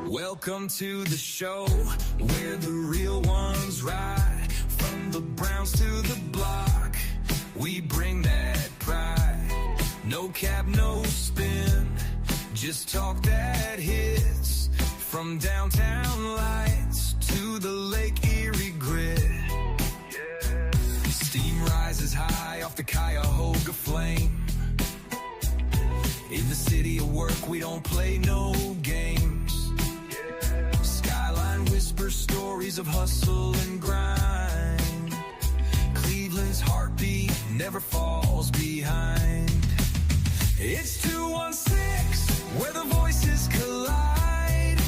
Welcome to the show where the real ones ride. From the Browns to the block, we bring that pride. No cap, no spin, just talk that hits. From downtown lights to the Lake Erie grit. Yeah. Steam rises high off the Cuyahoga flame. In the city of work, we don't play no games. Yeah. Skyline whispers stories of hustle and grind. Cleveland's heartbeat never falls behind. It's 216, where the voices collide.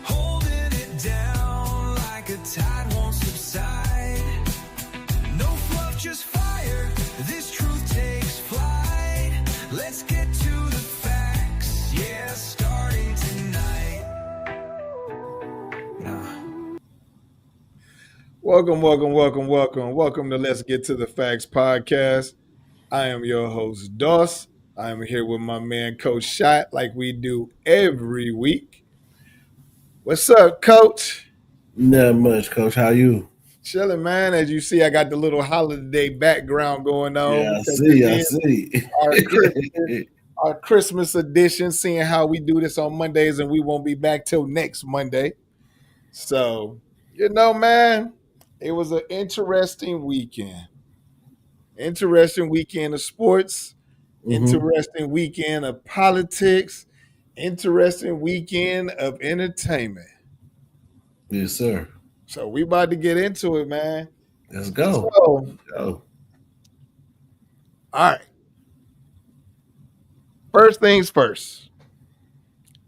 Holding it down like a tide won't subside. No fluff, just fire. This truth takes flight. Let's get to the facts. Yeah, starting tonight. Welcome to Let's Get to the Facts podcast. I am your host, Doss. I am here with my man, Coach Shot, like we do every week. What's up, Coach? Not much, Coach. How you? Chilling, man. As you see, I got the little holiday background going on. Yeah, I see. Our Christmas edition, seeing how we do this on Mondays, and we won't be back till next Monday. So, man, it was an interesting weekend. Interesting weekend of sports. Interesting weekend of politics. Interesting weekend of entertainment. Yes, sir. So we about to get into it, man. Let's go. All right. First things first.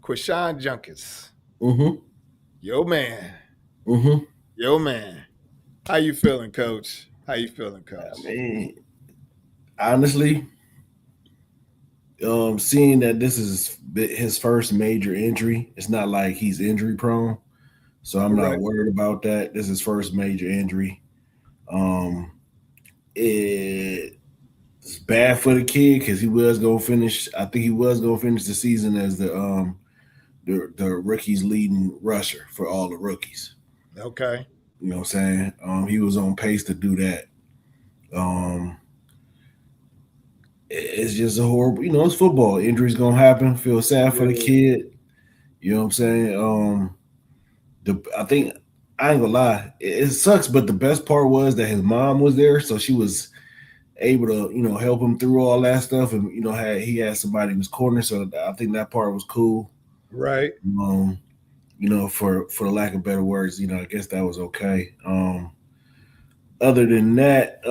Quashawn Junkins. Yo, man. Yo, man. How you feeling, Coach? I mean, honestly, seeing that this is his first major injury, it's not like he's injury prone. So I'm not worried about that. This is his first major injury. It's bad for the kid because he was going to finish. I think he was going to finish the season as the rookies leading rusher for all the rookies. Okay. You know what I'm saying? He was on pace to do that. It's just a horrible, it's football. Injuries going to happen. Feel sad for the kid. You know what I'm saying? I think, I ain't gonna lie, it sucks, but the best part was that his mom was there, so she was able to, help him through all that stuff, and he had somebody in his corner, so I think that part was cool. Right. For lack of better words, I guess that was okay. Other than that,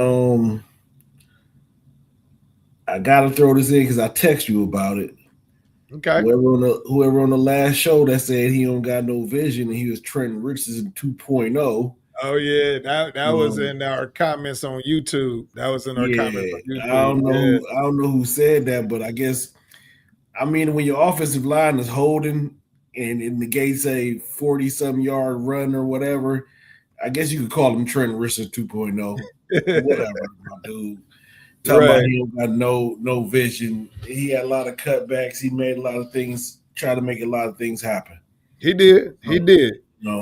I gotta throw this in because I text you about it. Okay. Whoever on the last show that said he don't got no vision and he was Trent Richardson 2.0. Oh yeah, that was in our comments on YouTube. That was in our comments on YouTube. I don't know who said that, but I guess when your offensive line is holding and the gate say 40-something yard run or whatever, I guess you could call him Trent Richardson 2.0. Whatever, my dude. Talking about he don't got no vision. He had a lot of cutbacks. He made a lot of things, tried to make a lot of things happen. He did. He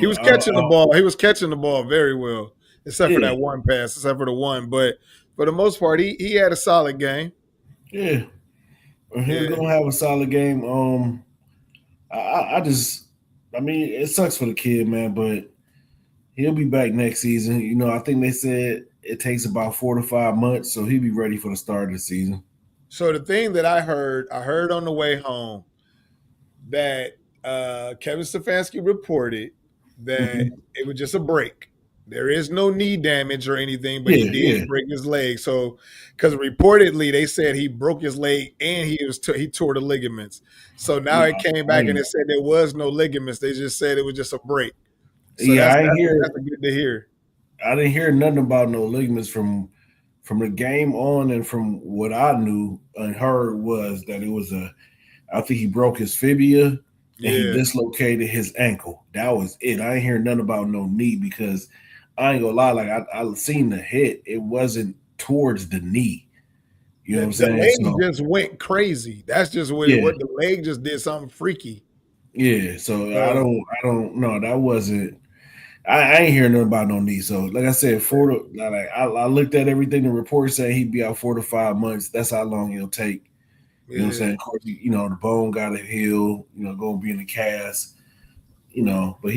was catching the ball. He was catching the ball very well, except for that one pass, except for the one. But for the most part, he had a solid game. Yeah. He's going to have a solid game. It sucks for the kid, man, but he'll be back next season. I think they said it takes about 4 to 5 months, so he'll be ready for the start of the season. So the thing that I heard on the way home that Kevin Stefanski reported that it was just a break. There is no knee damage or anything, but he did break his leg. So, because reportedly they said he broke his leg and he tore the ligaments. So now it came back and it said there was no ligaments. They just said it was just a break. So that's good to hear. I didn't hear nothing about no ligaments from the game on, and from what I knew and heard was that it was I think he broke his fibula and he dislocated his ankle. That was it. I ain't hear nothing about no knee because I ain't gonna lie, like I seen the hit. It wasn't towards the knee. You know what I'm saying? The leg just went crazy. That's just what the leg just did something freaky. Yeah, so So, I don't know. That wasn't. I ain't hearing nothing about no knee. So, like I said, I looked at everything. The report said he'd be out 4 to 5 months. That's how long it'll take. You know what I'm saying? yeah, Of course, the bone got to heal. Gonna be in the cast. But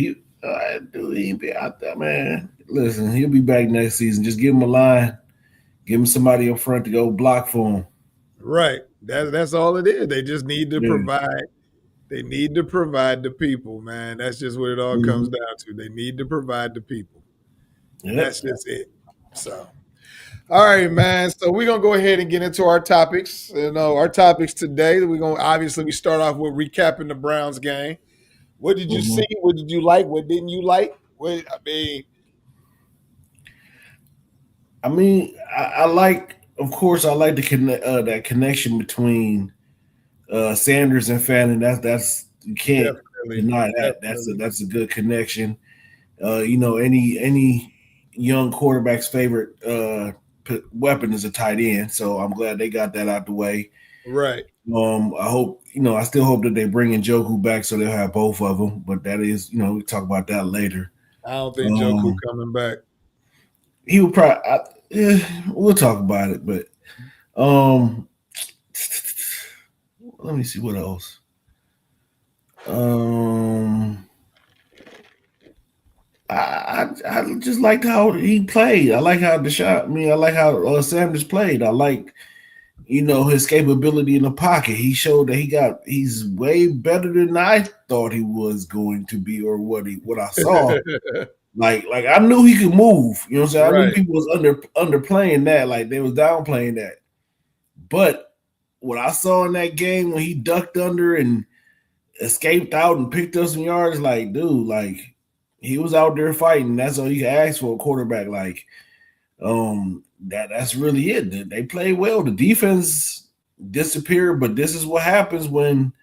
dude, he be out there, man. Listen, he'll be back next season. Just give him a line. Give him somebody up front to go block for him. right. That's all it is. They just need to Yeah. provide. They need to provide the people, man. That's just what it all comes Mhm. down to. They need to provide the people. Yep. That's just it. So, all right, man. So we're gonna go ahead and get into our topics. Our topics today. We're gonna obviously we start off with recapping the Browns game. What did you see? Mhm. What did you like? What didn't you like? I mean, I like, of course, I like that connection between Sanders and Fannin. That's you can't definitely, deny that. definitely. That's a good connection. Any young quarterback's favorite weapon is a tight end. So I'm glad they got that out the way. Right. I still hope that they bring in Joku back so they'll have both of them. But that is, we talk about that later. I don't think Joku Um, coming back. he would probably, we'll talk about it. But um, let me see what else. Um, I just liked how he played. I like how I like how Sanders played. I like his capability in the pocket. He showed that he's way better than I thought he was going to be, or what I saw. Like I knew he could move. You know what I'm saying? I knew Right. people was underplaying that, like they was downplaying that. But what I saw in that game when he ducked under and escaped out and picked up some yards, like dude, like he was out there fighting. That's all you can ask for a quarterback. Like that's really it. They played well. The defense disappeared, but this is what happens when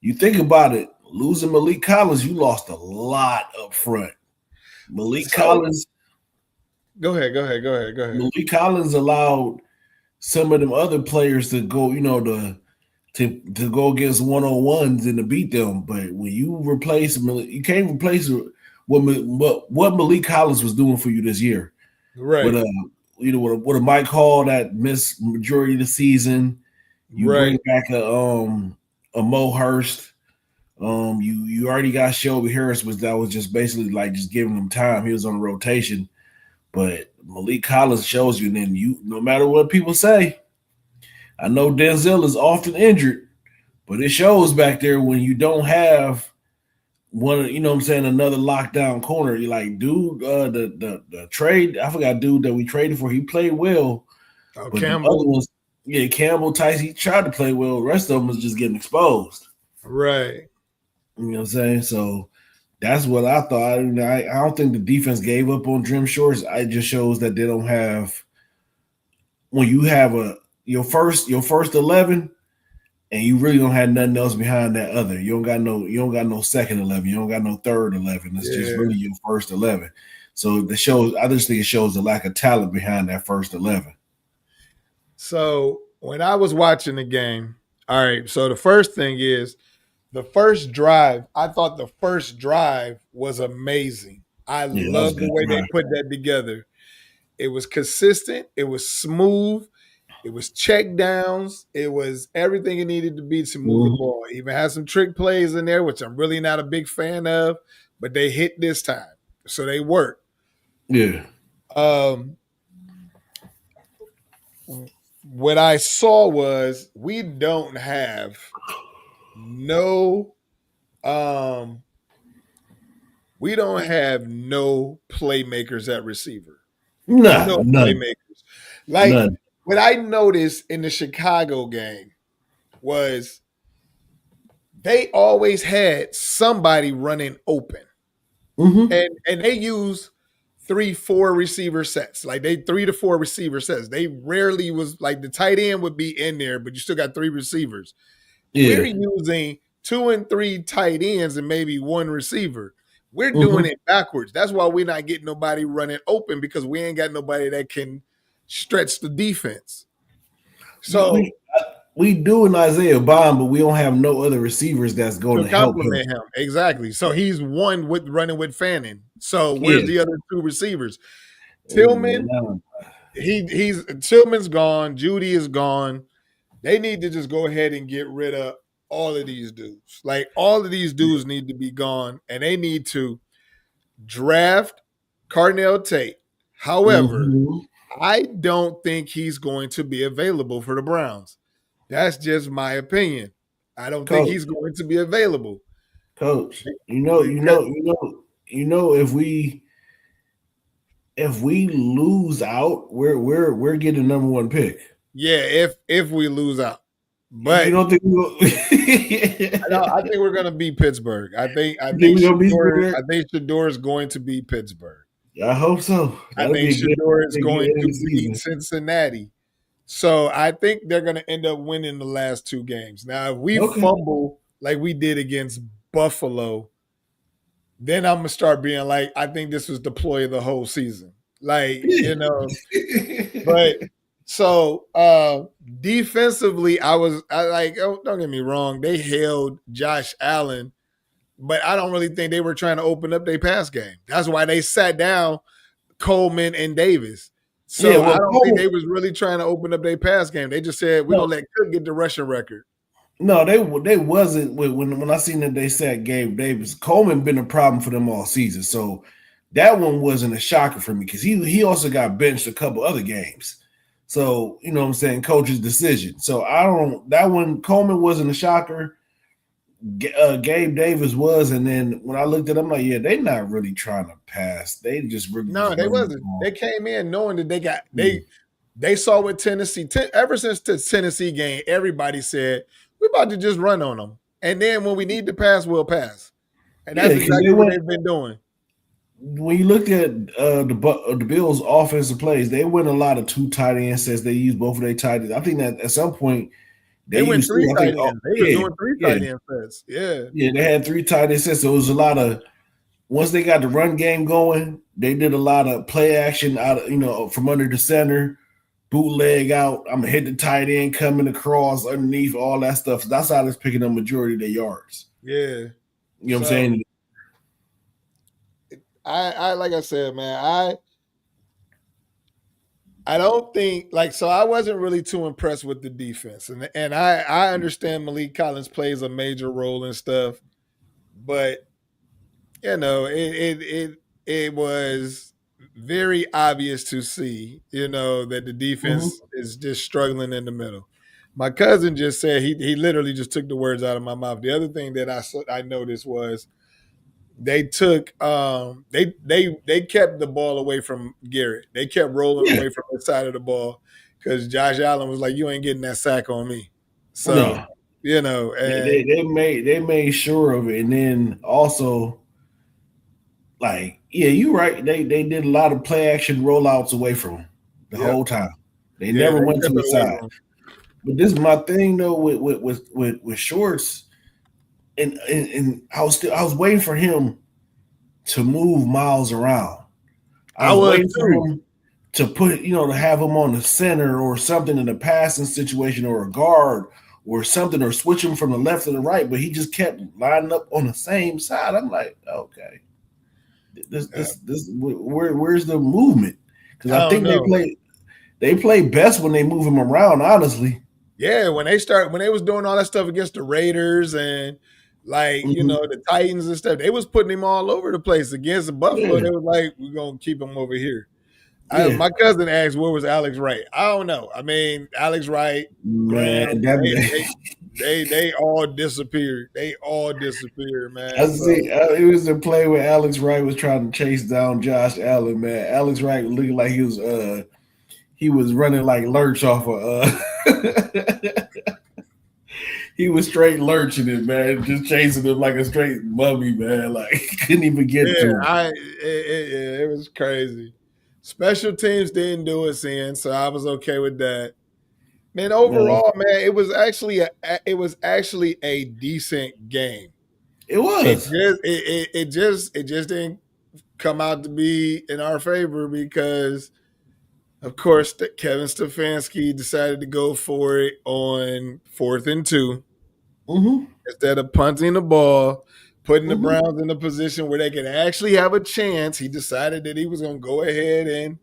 you think about it. Losing Malik Collins, you lost a lot up front. Malik So Collins, go ahead. Go ahead. Go ahead. Go ahead. Malik Collins allowed some of them other players to go, to go against 1-on-1s and to beat them. But when you replace Malik, you can't replace what Malik Collins was doing for you this year. With Right. with a Mike Hall that missed majority of the season. You Right. bring back a Mo Hurst. You already got Shelby Harris, that was just basically like just giving him time. He was on a rotation, but Malik Collins shows you. And then no matter what people say, I know Denzel is often injured, but it shows back there when you don't have one. You know what I'm saying, another lockdown corner. You're like, dude, the trade. I forgot, dude, that we traded for. He played well, Oh, but the other Campbell. ones, yeah, Campbell, Tice, he tried to play well. The rest of them was just getting exposed. Right. You know what I'm saying? So that's what I thought. I don't think the defense gave up on Jim Shorts. It just shows that they don't have, when you have your first 11 and you really don't have nothing else behind that other. You don't got no second 11. You don't got no third 11. It's just Yeah. really your first 11. So I just think it shows the lack of talent behind that first 11. So when I was watching the game, all right. So the first thing is the first drive. I thought the first drive was amazing. I Yeah, that was love a the good way they drive. put that together. It was consistent. It was smooth. It was check downs. It was everything it needed to be to move the Mhm. ball. Even had some trick plays in there, which I'm really not a big fan of, but they hit this time. So they worked. Yeah. Um, what I saw was we don't have no we don't have no playmakers at receiver. Nah, No none. playmakers. Like None. what I noticed in the Chicago game was they always had somebody running open. Mm-hmm. And they use 3, 4 receiver sets. Like they 3 to 4 receiver sets. They rarely was like the tight end would be in there, but you still got 3 receivers. We're Yeah. using 2 and 3 tight ends and maybe 1 receiver. We're doing Mm-hmm. it backwards. That's why we're not getting nobody running open because we ain't got nobody that can stretch the defense. You, So we do in Isaiah Bond, but we don't have no other receivers that's going to to help him. compliment him. Exactly. So he's one with running with Fannin. So where's Yeah. the other two receivers? Hey, man, Tillman, he's Tillman's gone. Judy is gone. They need to just go ahead and get rid of all of these dudes. Like all of these dudes need to be gone, and they need to draft Carnell Tate. However, I don't think he's going to be available for the Browns. That's just my opinion. I don't think he's going to be available. Coach, if we lose out, we're getting number one pick. Yeah, if we lose out. But you don't think no, I think we're gonna beat Pittsburgh. I think Sheduer is going to beat Pittsburgh. I hope so. I think Sheduer is going to beat Cincinnati. So I think they're going to end up winning the last two games. Now, if we fumble like we did against Buffalo, then I'm going to start being like, I think this was the ploy of the whole season. Like, but so defensively, don't get me wrong, they held Josh Allen, but I don't really think they were trying to open up their pass game. That's why they sat down Coleman and Davis. So I don't think they was really trying to open up their pass game. They just said, we're going to let Cook get the rushing record. No, they wasn't. When I seen that they said Gabe Davis, Coleman been a problem for them all season. So that one wasn't a shocker for me because he also got benched a couple other games. So, you know what I'm saying, coach's decision. So that one, Coleman wasn't a shocker. Gabe Davis was, and then when I looked at them, I'm like, yeah, they not really trying to pass. They just really they wasn't. They came in knowing that they saw what Tennessee ever since the Tennessee game. Everybody said we're about to just run on them, and then when we need to pass, we'll pass, and that's exactly what they've been doing. When you look at the Bills' offensive plays, they win a lot of two tight end sets. They use both of their tight ends. I think that at some point. They went three tight ends. They were doing three tight end sets. Yeah. Yeah, they had three tight end sets. So it was a lot of once they got the run game going, they did a lot of play action out of, from under the center, bootleg out. I'm gonna hit the tight end, coming across underneath, all that stuff. So that's how they're picking up majority of their yards. Yeah. You know what I'm saying? I like I said, man, I don't think I wasn't really too impressed with the defense, and I understand Malik Collins plays a major role and stuff, but it was very obvious to see that the defense is just struggling in the middle. My cousin just said he literally just took the words out of my mouth. The other thing that I noticed was they took they kept the ball away from Garrett. They kept rolling away from the side of the ball because Josh Allen was like, you ain't getting that sack on me. So and they made sure of it. And then also you're right. They did a lot of play action rollouts away from him the whole time. They never went to the side. But this is my thing though with Shorts. And I was waiting for him to move Myles around. I was waiting for him to put, to have him on the center or something in a passing situation or a guard or something, or switch him from the left to the right. But he just kept lining up on the same side. I'm like, okay, where's the movement? Because I think they play best when they move him around. Honestly, yeah. When they was doing all that stuff against the Raiders and. The Titans and stuff, they was putting him all over the place. Against the Buffalo, they was like, we're going to keep him over here. My cousin asked, where was Alex Wright? I don't know. I mean, Alex Wright, man, they all disappeared. They all disappeared, man. It was a play where Alex Wright was trying to chase down Josh Allen, man. Alex Wright was looking like he was running like Lurch off of he was straight lurching it, man, just chasing him like a straight mummy, man. Like couldn't even get to him. It was crazy. Special teams didn't do it, so I was okay with that. Man, overall, man, it was actually a decent game. It was. It just didn't come out to be in our favor because Of course, Kevin Stefanski decided to go for it on 4th and 2 Mm-hmm. instead of punting the ball, putting the Mm-hmm. Browns in a position where they could actually have a chance. He decided that he was going to go ahead and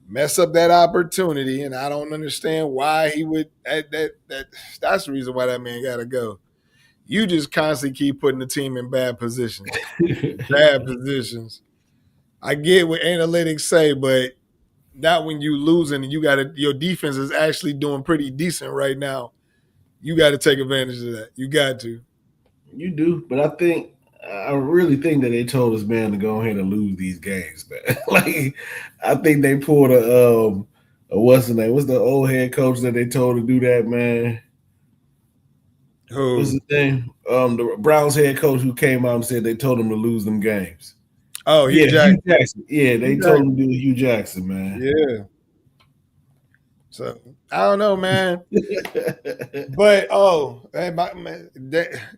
mess up that opportunity, and I don't understand why he would. That's the reason why that man got to go. You just constantly keep putting the team in bad positions. Bad positions. I get what analytics say, but not when you losing and your defense is actually doing pretty decent right now. You got to take advantage of that. You got to. You do, but I really think that they told this man to go ahead and lose these games, man. Like, I think they pulled a what's the name? What's the old head coach that they told to do that, man? What's Who? his name? The Browns head coach who came out and said they told him to lose them games. Oh, Hugh Yeah, Jackson. Hugh Jackson. Yeah, they Hugh told him Jackson. to do Hugh Jackson, man. Yeah. So I don't know, man. But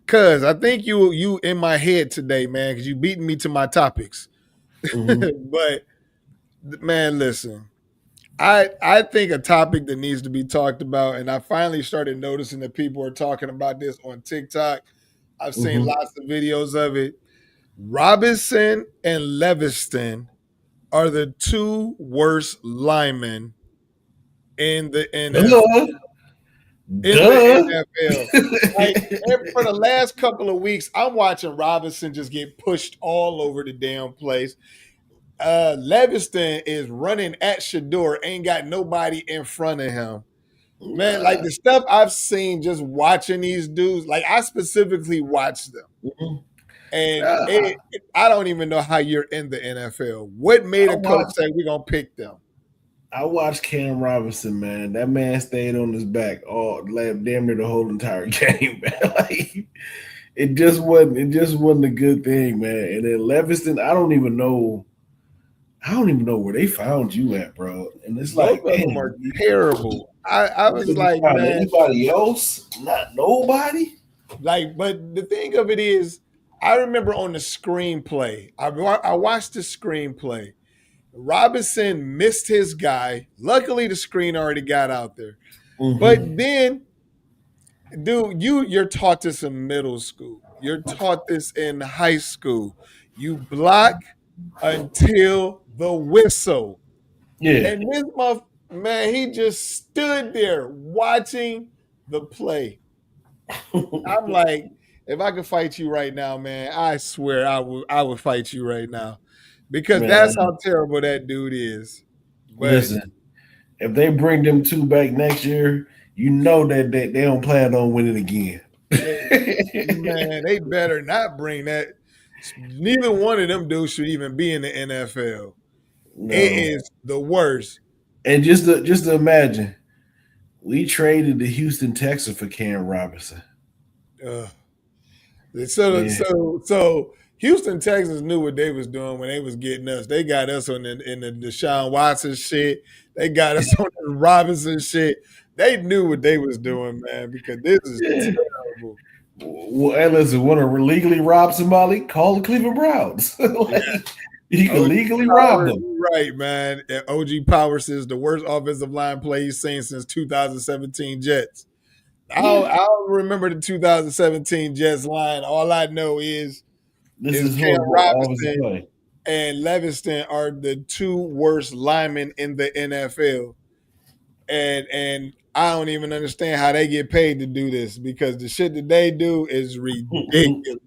cuz I think you in my head today, man, because you beating me to my topics. Mhm. But man, listen. I think a topic that needs to be talked about, and I finally started noticing that people are talking about this on TikTok. I've seen Mhm. lots of videos of it. Robinson and Leviston are the two worst linemen in the Duh. in the Duh. NFL. Like for the last couple of weeks, I'm watching Robinson just get pushed all over the damn place. Leviston is running at Sheduer, ain't got nobody in front of him. Man, like the stuff I've seen just watching these dudes, like I specifically watched them. Mhm. And Uh, I don't even know how you're in the NFL. What made I a coach watched say we're gonna pick them? I watched Cam Robinson, man. That man stayed on his back all damn near the whole entire game, man. Like it just wasn't a good thing, man. And then Leviston, I don't even know where they found you at, bro. And it's Both like, of them man, are terrible. I was did you like, find man, anybody else? Not nobody. like, but the thing of it is, I remember on the screenplay, I watched the screenplay. Robinson missed his guy. Luckily, the screen already got out there. But Mm-hmm. then, dude, you're taught this in middle school. You're taught this in high school. You block until the whistle. Yeah. And this man, he just stood there watching the play. I'm like, if I could fight you right now, man, I swear I would fight you right now. Because that's Man, how terrible that dude is. But listen, if they bring them two back next year, you know that they don't plan on winning again. they, man, they better not bring that. Neither one of them dudes should even be in the NFL. It No. is the worst. And just to imagine, we traded the Houston Texans for Cam Robinson. Ugh. So Yeah. so so Houston, Texas knew what they was doing when they was getting us. They got us in the Deshaun Watson shit. They got us on the Robinson shit. They knew what they was doing, man, because this is Yeah. terrible. Well, hey, listen, want to legally rob somebody? Call the Cleveland Browns. Yeah. Like, you can OG legally rob Power, them. you're right, man. And OG Power says the worst offensive line play he's seen since 2017 Jets. Yeah. I don't remember the 2017 Jets line. All I know This is is Cam horrible offensive Robinson play. and Leviston are the two worst linemen in the NFL. And I don't even understand how they get paid to do this because the shit that they do is ridiculous.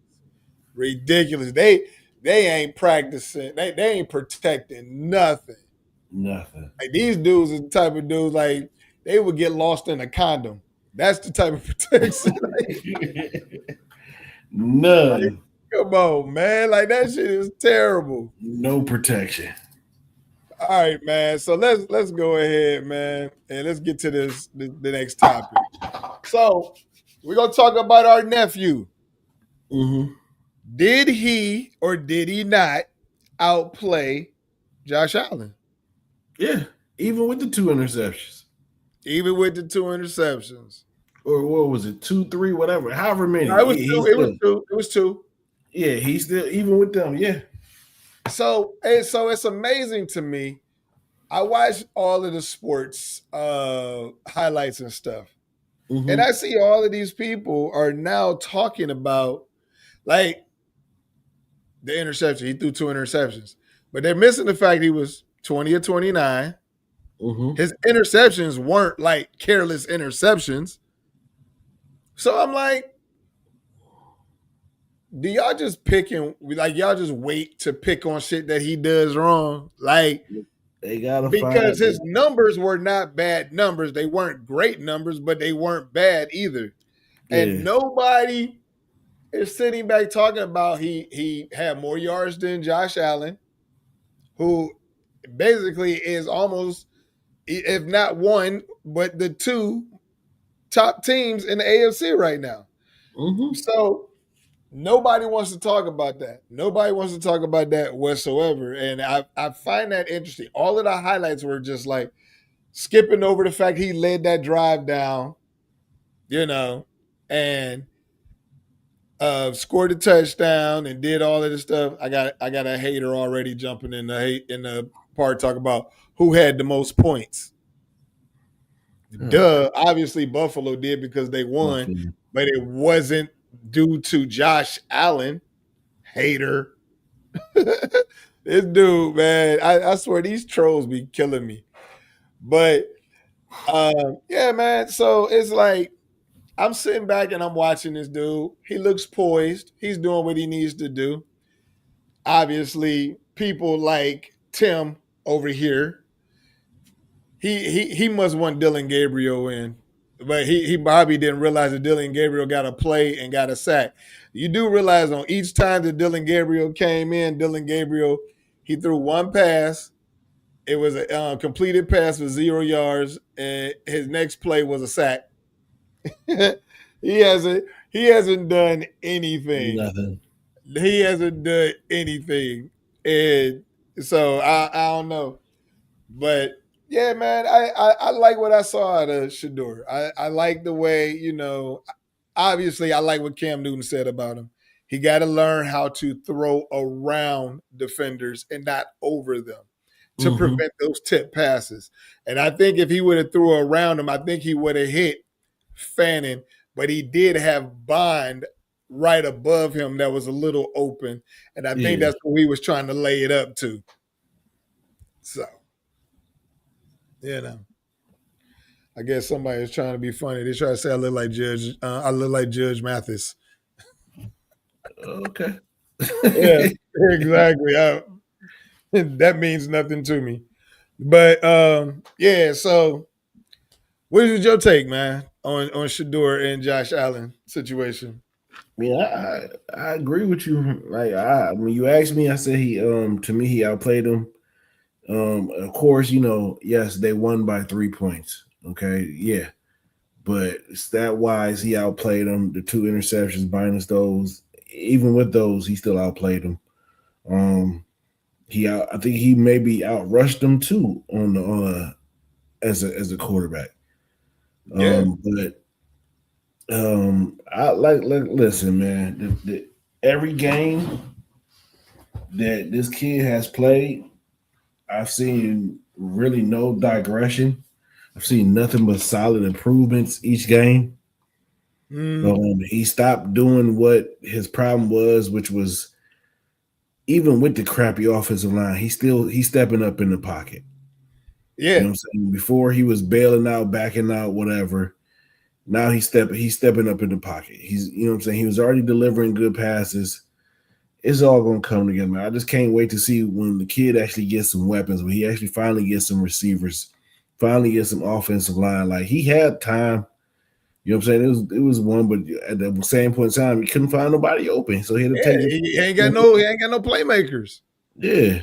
Ridiculous. They ain't practicing. They ain't protecting nothing. Nothing. Like these dudes are the type of dudes like they would get lost in a condom. That's the type of protection. Like, None. come on, man. Like that shit is terrible. No protection. All right, man. So let's go ahead, man, and let's get to the next topic. So we're gonna talk about our nephew. Mm-hmm. Did he or did he not outplay Josh Allen? Yeah. Even with the two interceptions. Even with the two interceptions. Or what was it? 2, 3, whatever. However many. No, it was He two. It was still, two. It was two. yeah, he's still even with them. Yeah. So it's amazing to me I watch all of the sports highlights and stuff. And Mm-hmm. I see all of these people are now talking about like the interception. He threw 2 interceptions. But they're missing the fact he was 20 or 29. Mm-hmm. His interceptions weren't like careless interceptions. So I'm like, do y'all just pick and like y'all just wait to pick on shit that he does wrong? Like, They gotta because find. his numbers were not bad numbers. They weren't great numbers, but they weren't bad either. And Yeah. nobody is sitting back talking about he had more yards than Josh Allen, who basically is almost, if not one, but the two top teams in the AFC right now. Mm-hmm. So nobody wants to talk about that. Nobody wants to talk about that whatsoever. And I find that interesting. All of the highlights were just like skipping over the fact he led that drive down, you know, and scored a touchdown and did all of this stuff. I got a hater already jumping in the part talk about who had the most points. Duh, obviously Buffalo did because they won, Buffalo. but it wasn't due to Josh Allen. Hater. This dude, man, I swear these trolls be killing me. But yeah, man. So it's like I'm sitting back and I'm watching this dude. He looks poised. He's doing what he needs to do. Obviously, people like Tim over here, he must want Dylan Gabriel in. But he probably didn't realize that Dylan Gabriel got a play and got a sack. You do realize on each time that Dylan Gabriel came in, Dylan Gabriel, he threw one pass. It was a completed pass for 0 yards, and his next play was a sack. He hasn't done anything. Nothing. He hasn't done anything, and so I don't know. But yeah, man, I like what I saw out of Sheduer. I like the way, obviously I like what Cam Newton said about him. He got to learn how to throw around defenders and not over them to Mm-hmm. prevent those tip passes. And I think if he would have threw around him, I think he would have hit Fannin, but he did have Bond right above him that was a little open. And I think Yeah. that's what he was trying to lay it up to. So, you know. I guess somebody is trying to be funny. They try to say I look like Judge. I look like Judge Mathis. Okay. Yeah, exactly. That means nothing to me. But yeah. So, what is your take, man, on Sheduer and Josh Allen situation? I agree with you. Like when you asked me, I said he to me he outplayed him. Of course, yes, they won by 3 points. Okay, yeah. But stat wise, he outplayed them. The two interceptions minus those, even with those, he still outplayed them. I think he maybe outrushed them too on the as a quarterback. Yeah, But I listen, man. Every game that this kid has played, I've seen really no digression. I've seen nothing but solid improvements each game. He stopped doing what his problem was, which was even with the crappy offensive line, he's stepping up in the pocket. You yeah. know what I'm saying? Before he was bailing out, backing out, whatever. Now he's stepping up in the pocket. He's you know what I'm saying? He was already delivering good passes. It's all gonna come together, man. I just can't wait to see when the kid actually gets some weapons, when he actually finally gets some receivers, finally gets some offensive line. Like he had time. You know what I'm saying? It was one, but at the same point in time, he couldn't find nobody open. So he had to Yeah, take it. he ain't got no playmakers. Yeah.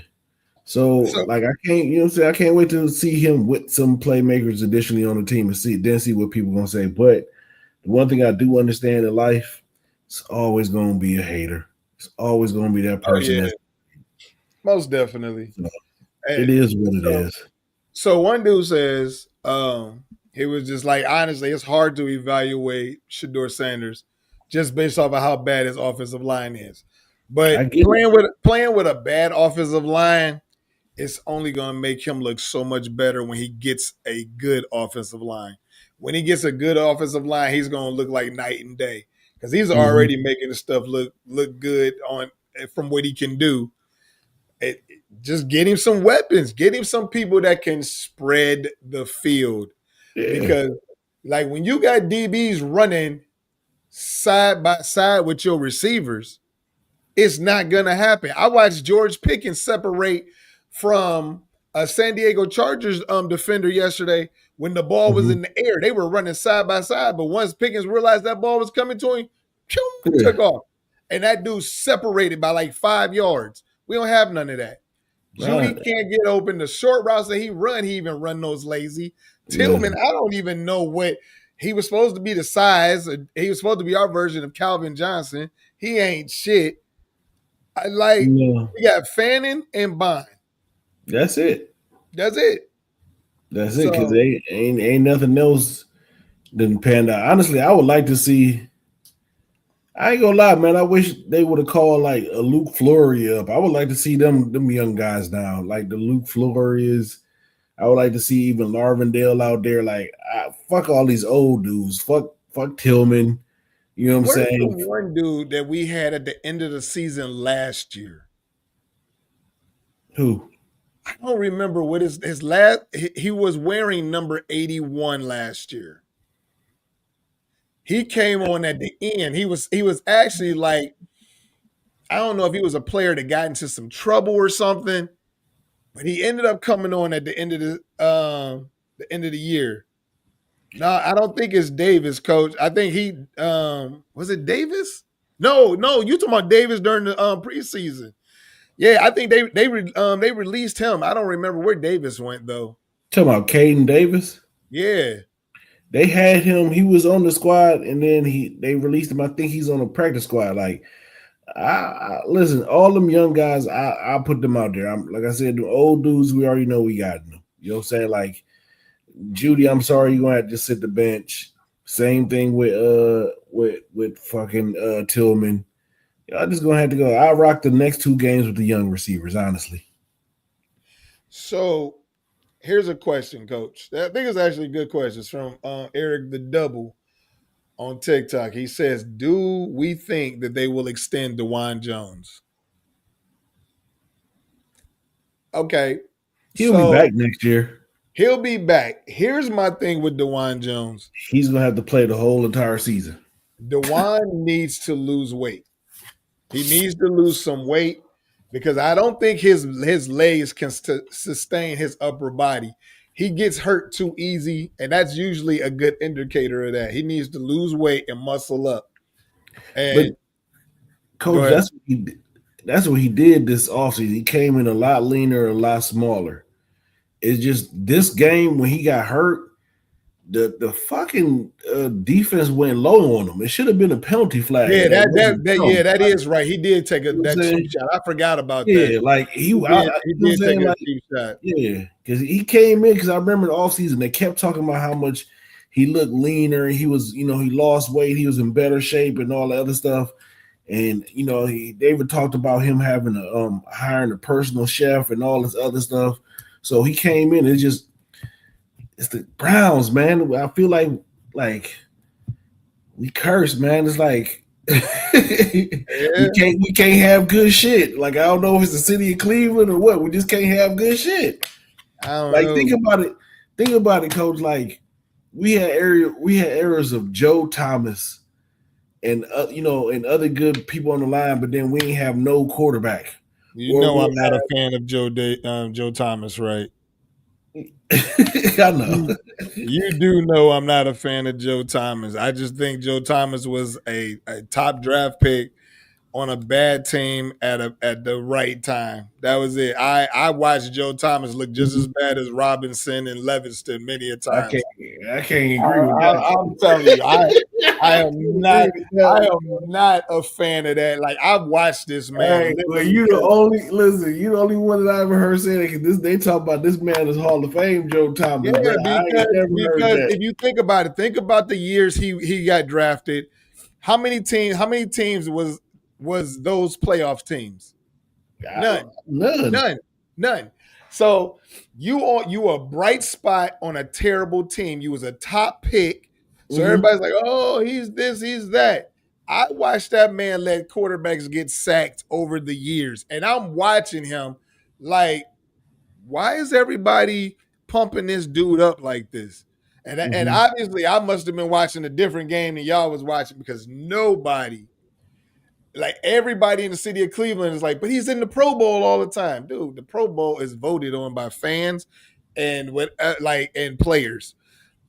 So So like I can't, you know what I'm saying? I can't wait to see him with some playmakers additionally on the team and see what people gonna say. But the one thing I do understand in life, it's always gonna be a hater. It's always gonna be that oh person yeah, that's most definitely. so, And it is what it so is. so one dude says, he was just like, honestly, it's hard to evaluate Shador Sanders just based off of how bad his offensive line is. I But get it. playing with a bad offensive line it's only going to make him look so much better when he gets a good offensive line. When he gets a good offensive line, he's going to look like night and day because he's already making the stuff look good on from what he can do. Just get him some weapons, get him some people that can spread the field. Yeah. Because like when you got DBs running side by side with your receivers, it's not gonna happen. I watched George Pickens separate from a San Diego Chargers defender yesterday when the ball was in the air. They were running side by side, but once Pickens realized that ball was coming to him, took off. And that dude separated by like 5 yards. We don't have none of that. Judy can't get open. The short routes that he even run those lazy. Tillman, I don't even know what he was supposed to be the size. He was supposed to be our version of Calvin Johnson. He ain't shit. We got Fannin and Bond. That's it. That's it. That's it. Because ain't nothing else than panned out. Honestly, I would like to see. I ain't gonna lie, man. I wish they would have called like a Luke Fleury up. I would like to see them young guys now, like the Luke Fleury's. I would like to see even Larvindale out there. Like, fuck all these old dudes. Fuck Tillman. You know what I'm saying? The one dude that we had at the end of the season last year. Who? I don't remember what his last. He was wearing number 81 last year. He came on at the end. He was actually like, I don't know if he was a player that got into some trouble or something, but he ended up coming on at the end of the year. No, I don't think it's Davis, Coach. I think he was it Davis? No, you talking about Davis during the preseason. Yeah, I think they released him. I don't remember where Davis went though. Talking about Caden Davis? Yeah. They had him. He was on the squad, and then they released him. I think he's on a practice squad. Like, I listen, all them young guys, I put them out there. Like I said, the old dudes, we already know we got them. You know what I'm saying? Like, Judy, I'm sorry, you're gonna have to sit the bench. Same thing with fucking Tillman. Y'all just gonna have to go. I'll rock the next 2 games with the young receivers, honestly. So here's a question, Coach. I think it's actually a good question. It's from Eric the Double on TikTok. He says, do we think that they will extend DeJuan Jones? Okay. He'll be back next year. He'll be back. Here's my thing with DeJuan Jones. He's going to have to play the whole entire season. DeJuan needs to lose weight. He needs to lose some weight because I don't think his legs can sustain his upper body. He gets hurt too easy, and that's usually a good indicator of that. He needs to lose weight and muscle up. And but, Coach, that's what he did this offseason. He came in a lot leaner, a lot smaller. It's just this game when he got hurt, the fucking defense went low on him. It should have been a penalty flag. Yeah, that is right. He did take that cheap shot. I forgot about that. Yeah, like he did take a cheap shot. Yeah, because he came in because I remember the offseason they kept talking about how much he looked leaner. He was, he lost weight. He was in better shape and all the other stuff. And David talked about him having hiring a personal chef and all this other stuff. So he came in. It's the Browns, man. I feel like we cursed, man. It's like we can't have good shit. Like, I don't know if it's the city of Cleveland or what. We just can't have good shit. I don't know. Think about it, Coach. Like, we had errors of Joe Thomas and and other good people on the line, but then we ain't have no quarterback. I'm not a fan of Joe Thomas, right? I know. You do know I'm not a fan of Joe Thomas. I just think Joe Thomas was a top draft pick on a bad team at the right time. That was it. I watched Joe Thomas look just as bad as Robinson and Levinston many a time. I can't agree with that. I'm telling you, I am not a fan of that. Like, I've watched this man. Hey, well, you're the only one that I ever heard say that, because they talk about this man is Hall of Fame, Joe Thomas. Yeah, because if you think about it, think about the years he got drafted. How many teams was those playoff teams? None. So you a bright spot on a terrible team. You was a top pick. So everybody's like, oh, he's this, he's that. I watched that man let quarterbacks get sacked over the years. And I'm watching him like, why is everybody pumping this dude up like this? And obviously I must have been watching a different game than y'all was watching because nobody, like everybody in the city of Cleveland is like, but he's in the Pro Bowl all the time. Dude, the Pro Bowl is voted on by fans and and players.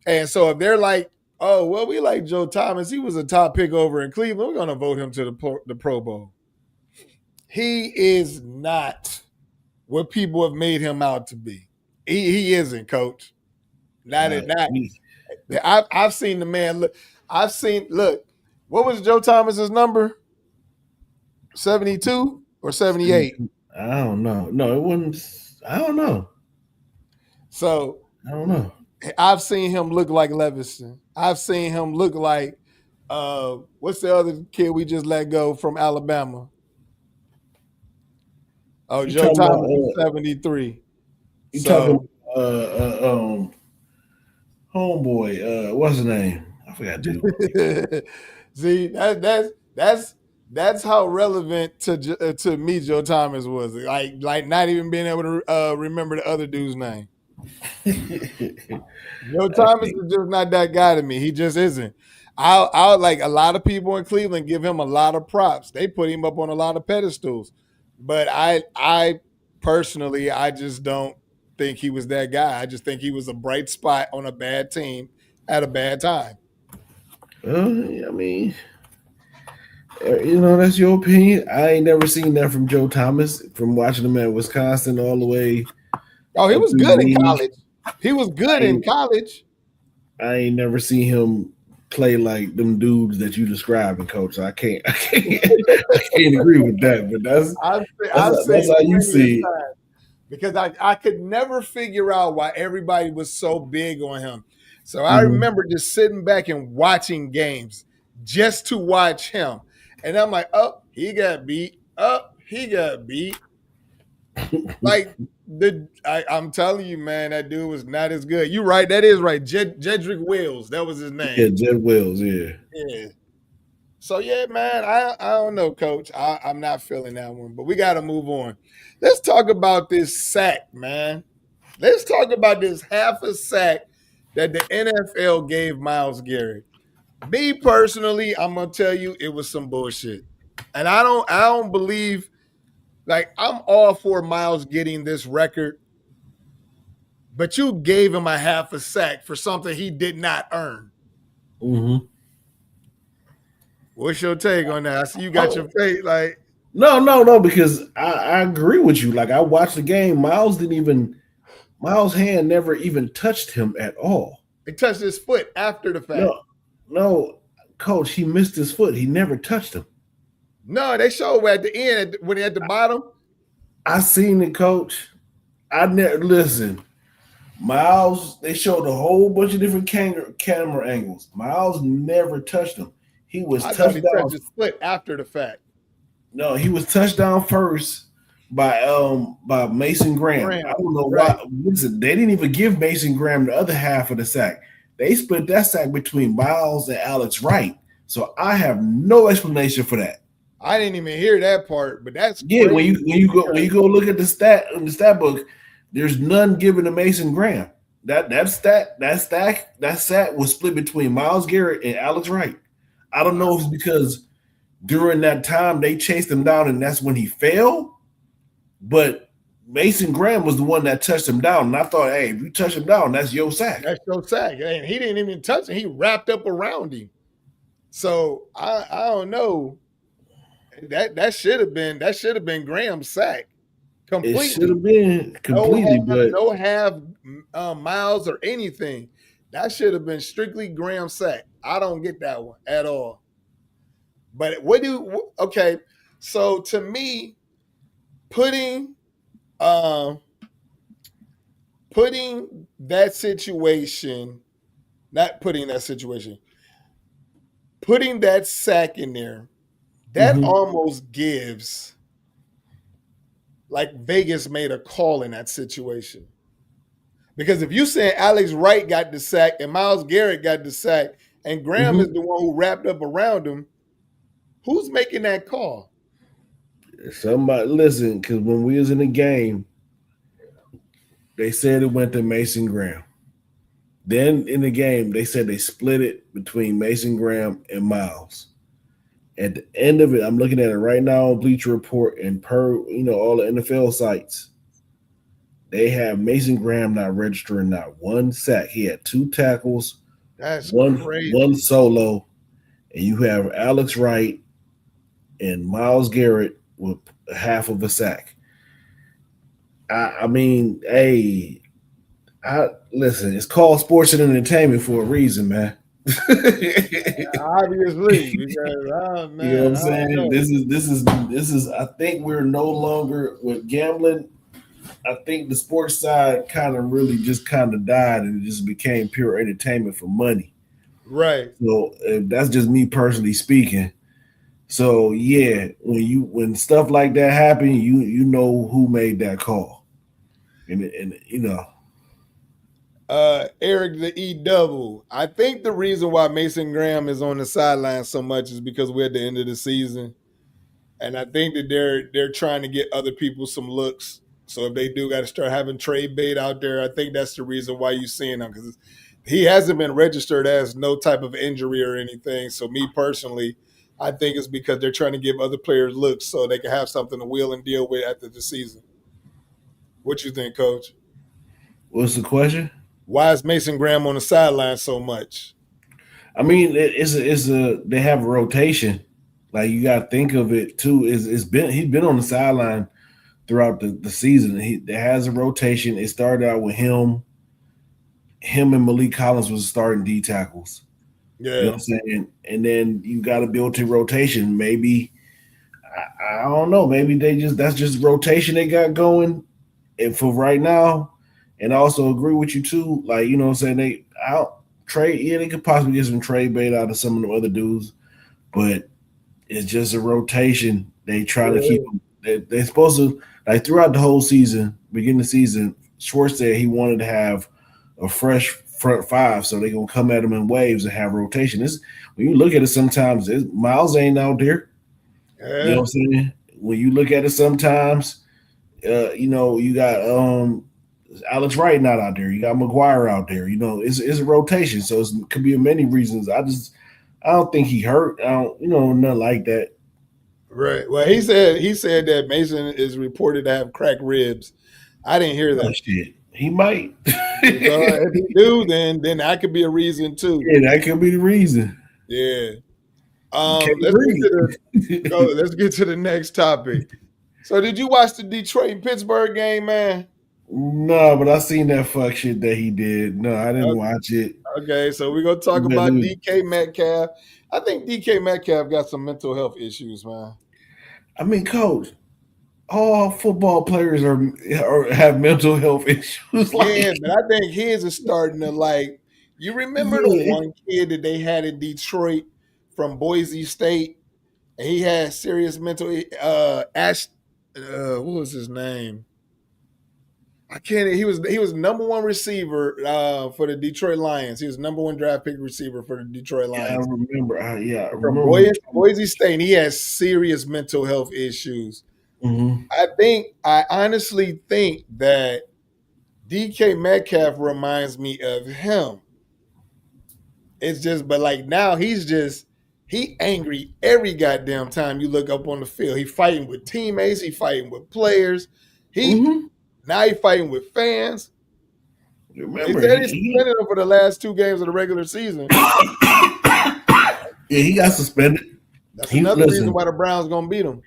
And so if they're like, oh, well, we like Joe Thomas, he was a top pick over in Cleveland, we're going to vote him to the Pro Bowl. He is not what people have made him out to be. He isn't, coach. Not. I've seen the man look. Look, what was Joe Thomas's number? 72 or 78? I don't know. No, it wasn't. I don't know. So I don't know. I've seen him look like Leviston. I've seen him look like what's the other kid we just let go from Alabama? Oh, Joe Thomas is 73. You talking homeboy, what's his name? I forgot dude. See, that's how relevant to me Joe Thomas was. Like not even being able to remember the other dude's name. Joe Thomas is just not that guy to me. He just isn't. I'll like a lot of people in Cleveland give him a lot of props. They put him up on a lot of pedestals. But I personally, I just don't think he was that guy. I just think he was a bright spot on a bad team at a bad time. I mean, that's your opinion. I ain't never seen that from Joe Thomas from watching him at Wisconsin all the way. Oh, he was good in college. He was good in college. I ain't never seen him play like them dudes that you describing, Coach. I can't agree with that. But that's how you see it. Because I could never figure out why everybody was so big on him. So I remember just sitting back and watching games just to watch him. And I'm like, oh, he got beat. Oh, he got beat. Like, I'm telling you, man, that dude was not as good. You're right. That is right. Jedrick Wills. That was his name. Yeah, Jed Wills, yeah. Yeah. So, yeah, man, I don't know, Coach. I'm not feeling that one. But we got to move on. Let's talk about this sack, man. Let's talk about this half a sack that the NFL gave Myles Garrett. Me personally, I'm gonna tell you, it was some bullshit, and I don't believe. Like, I'm all for Myles getting this record, but you gave him a half a sack for something he did not earn. Mm-hmm. What's your take on that? I see you got your face like. No, because I agree with you. Like, I watched the game. Myles' hand never even touched him at all. He touched his foot after the fact. No, Coach, he missed his foot. He never touched him. No, they showed at the end when he at the bottom. I seen it, Coach. I never listen. Myles, they showed a whole bunch of different camera angles. Myles never touched him. He was touched down. His foot after the fact. No, he was touched down first by Mason Graham. I don't know why. Listen, they didn't even give Mason Graham the other half of the sack. They split that sack between Myles and Alex Wright. So I have no explanation for that. I didn't even hear that part, but that's crazy. When you go look at the stat book, there's none given to Mason Graham. That sack was split between Myles Garrett and Alex Wright. I don't know if it's because during that time they chased him down and that's when he fell, but Mason Graham was the one that touched him down, and I thought, hey, if you touch him down, that's your sack. That's your sack, and he didn't even touch him; he wrapped up around him. So I don't know. That should have been Graham's sack. Completely. It should have been completely, no half Myles or anything. That should have been strictly Graham's sack. I don't get that one at all. But okay? So to me, putting that situation, putting that sack in there, that almost gives like Vegas made a call in that situation. Because if you saying Alex Wright got the sack and Myles Garrett got the sack and Graham is the one who wrapped up around him, who's making that call? Somebody listen, because when we was in the game, they said it went to Mason Graham. Then in the game, they said they split it between Mason Graham and Myles. At the end of it, I'm looking at it right now on Bleacher Report and per all the NFL sites. They have Mason Graham not registering not one sack. He had 2 tackles, That's crazy. one solo, and you have Alex Wright and Myles Garrett with half of a sack. I mean, hey, listen, it's called sports and entertainment for a reason, man. Obviously, because man, you know what I'm saying? This is I think we're no longer with gambling. I think the sports side kind of really just kind of died and it just became pure entertainment for money. Right. So that's just me personally speaking. So yeah, when stuff like that happen, you know who made that call, and Eric the E double. I think the reason why Mason Graham is on the sideline so much is because we're at the end of the season, and I think that they're trying to get other people some looks. So if they do got to start having trade bait out there, I think that's the reason why you're seeing him, because he hasn't been registered as no type of injury or anything. So me personally, I think it's because they're trying to give other players looks so they can have something to wheel and deal with after the season. What you think, Coach? What's the question? Why is Mason Graham on the sideline so much? I mean, they have a rotation. Like you got to think of it too. He's been on the sideline throughout the season. There has a rotation. It started out with him and Malik Collins was starting D tackles. Yeah. You know what I'm saying? And then you got a built-in rotation. Maybe I don't know. Maybe that's just rotation they got going. And for right now, and I also agree with you too. Like, you know what I'm saying? They could possibly get some trade bait out of some of the other dudes, but it's just a rotation. They try to keep them. They're supposed to, like, throughout the whole season, beginning of the season, Schwartz said he wanted to have a fresh front 5, so they're going to come at them in waves and have rotation. When you look at it sometimes, Myles ain't out there. Yeah. You know what I'm saying? When you look at it sometimes, you got Alex Wright not out there. You got McGuire out there. You know, it's a rotation, so it could be many reasons. I don't think he hurt. I don't, nothing like that. Right. Well, he said that Mason is reported to have cracked ribs. I didn't hear that. Oh, shit. He might. So if he do, then that could be a reason too. Yeah, that could be the reason. Yeah. Let's get to the next topic. So did you watch the Detroit and Pittsburgh game, man? No, but I seen that fuck shit that he did. No, I didn't watch it. Okay, so we're gonna talk about DK Metcalf. I think DK Metcalf got some mental health issues, man. I mean, Coach, all football players have mental health issues. Yeah, but I think his is starting to, like, you remember the one kid that they had in Detroit from Boise State, and he had serious mental what was his name? I can't. He was number 1 receiver for the Detroit Lions. He was number 1 draft pick receiver for the Detroit Lions. Yeah, I remember. I remember. Boise State. He has serious mental health issues. Mm-hmm. I honestly think that DK Metcalf reminds me of him. It's just, but like now he angry every goddamn time you look up on the field. He fighting with teammates. He fighting with players. Now he fighting with fans. Remember, he suspended him for the last 2 games of the regular season. Yeah, he got suspended. That's another reason why the Browns gonna beat him.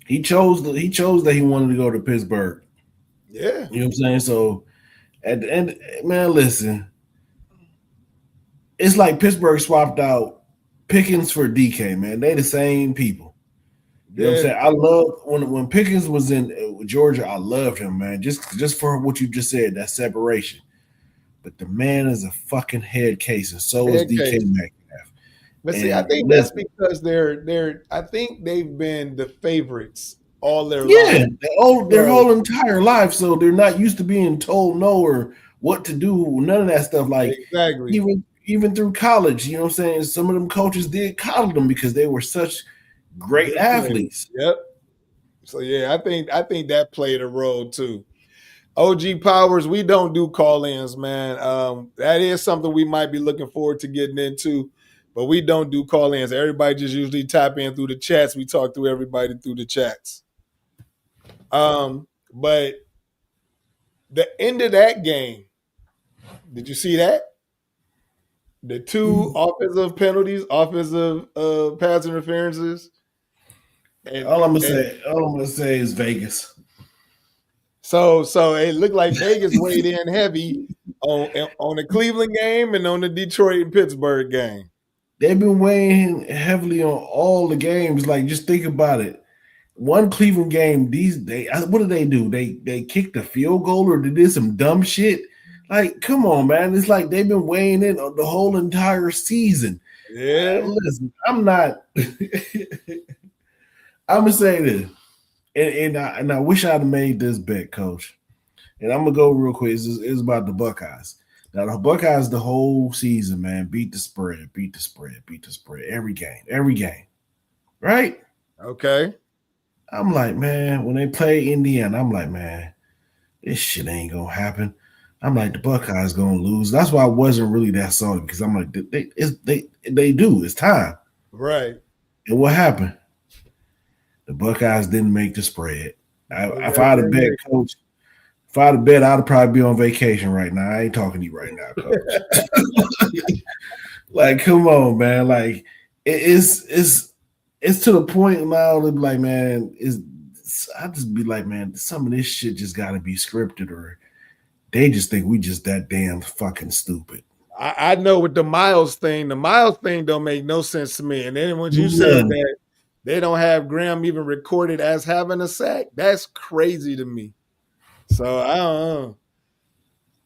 He chose that he wanted to go to Pittsburgh. Yeah, you know what I'm saying. So at the end, man, listen, it's like Pittsburgh swapped out Pickens for DK. Man, they the same people. You know what I'm saying? I love when Pickens was in Georgia. I loved him, man. Just for what you just said, that separation. But the man is a fucking head case, and so is DK Metcalf. But see, I think that's because they're. I think they've been the favorites all their Yeah, lives. their So whole entire life, so they're not used to being told no or what to do, none of that stuff. Like exactly. even through college, you know what I'm saying? Some of them coaches did coddle them because they were such great Good players. athletes. Yep. So yeah, I think that played a role too. OG Powers, we don't do call-ins, man. That is something we might be looking forward to getting into, but we don't do call-ins. Everybody just usually tap in through the chats. We talk to everybody through the chats. But the end of that game, did you see that? The two offensive penalties, offensive pass interferences, and All I'm gonna say is Vegas. so it looked like Vegas weighed in heavy on the Cleveland game and on the Detroit and Pittsburgh game. They've been weighing heavily on all the games. Like, just think about it. One Cleveland game, what did they do? They kicked a field goal or they did some dumb shit. Like, come on, man. It's like they've been weighing in on the whole entire season. Yeah. Listen, I'm not. I'm gonna say this, and I wish I'd have made this bet, Coach. And I'm gonna go real quick. It's about the Buckeyes. Now the Buckeyes the whole season, man, beat the spread, every game, right? Okay. I'm like, man, when they play Indiana, I'm like, man, this shit ain't gonna happen. I'm like, the Buckeyes gonna lose. That's why I wasn't really that salty because I'm like, they do. It's time. Right. And what happened? The Buckeyes didn't make the spread. If I'd have bet, Coach, if I'd have bet, I'd probably be on vacation right now. I ain't talking to you right now, Coach. Like, come on, man. Like, it's to the point now that, like, man, I just be like, man, some of this shit just got to be scripted, or they just think we just that damn fucking stupid. I know with the Myles thing don't make no sense to me. And then when you said that they don't have Graham even recorded as having a sack, that's crazy to me. So I don't know.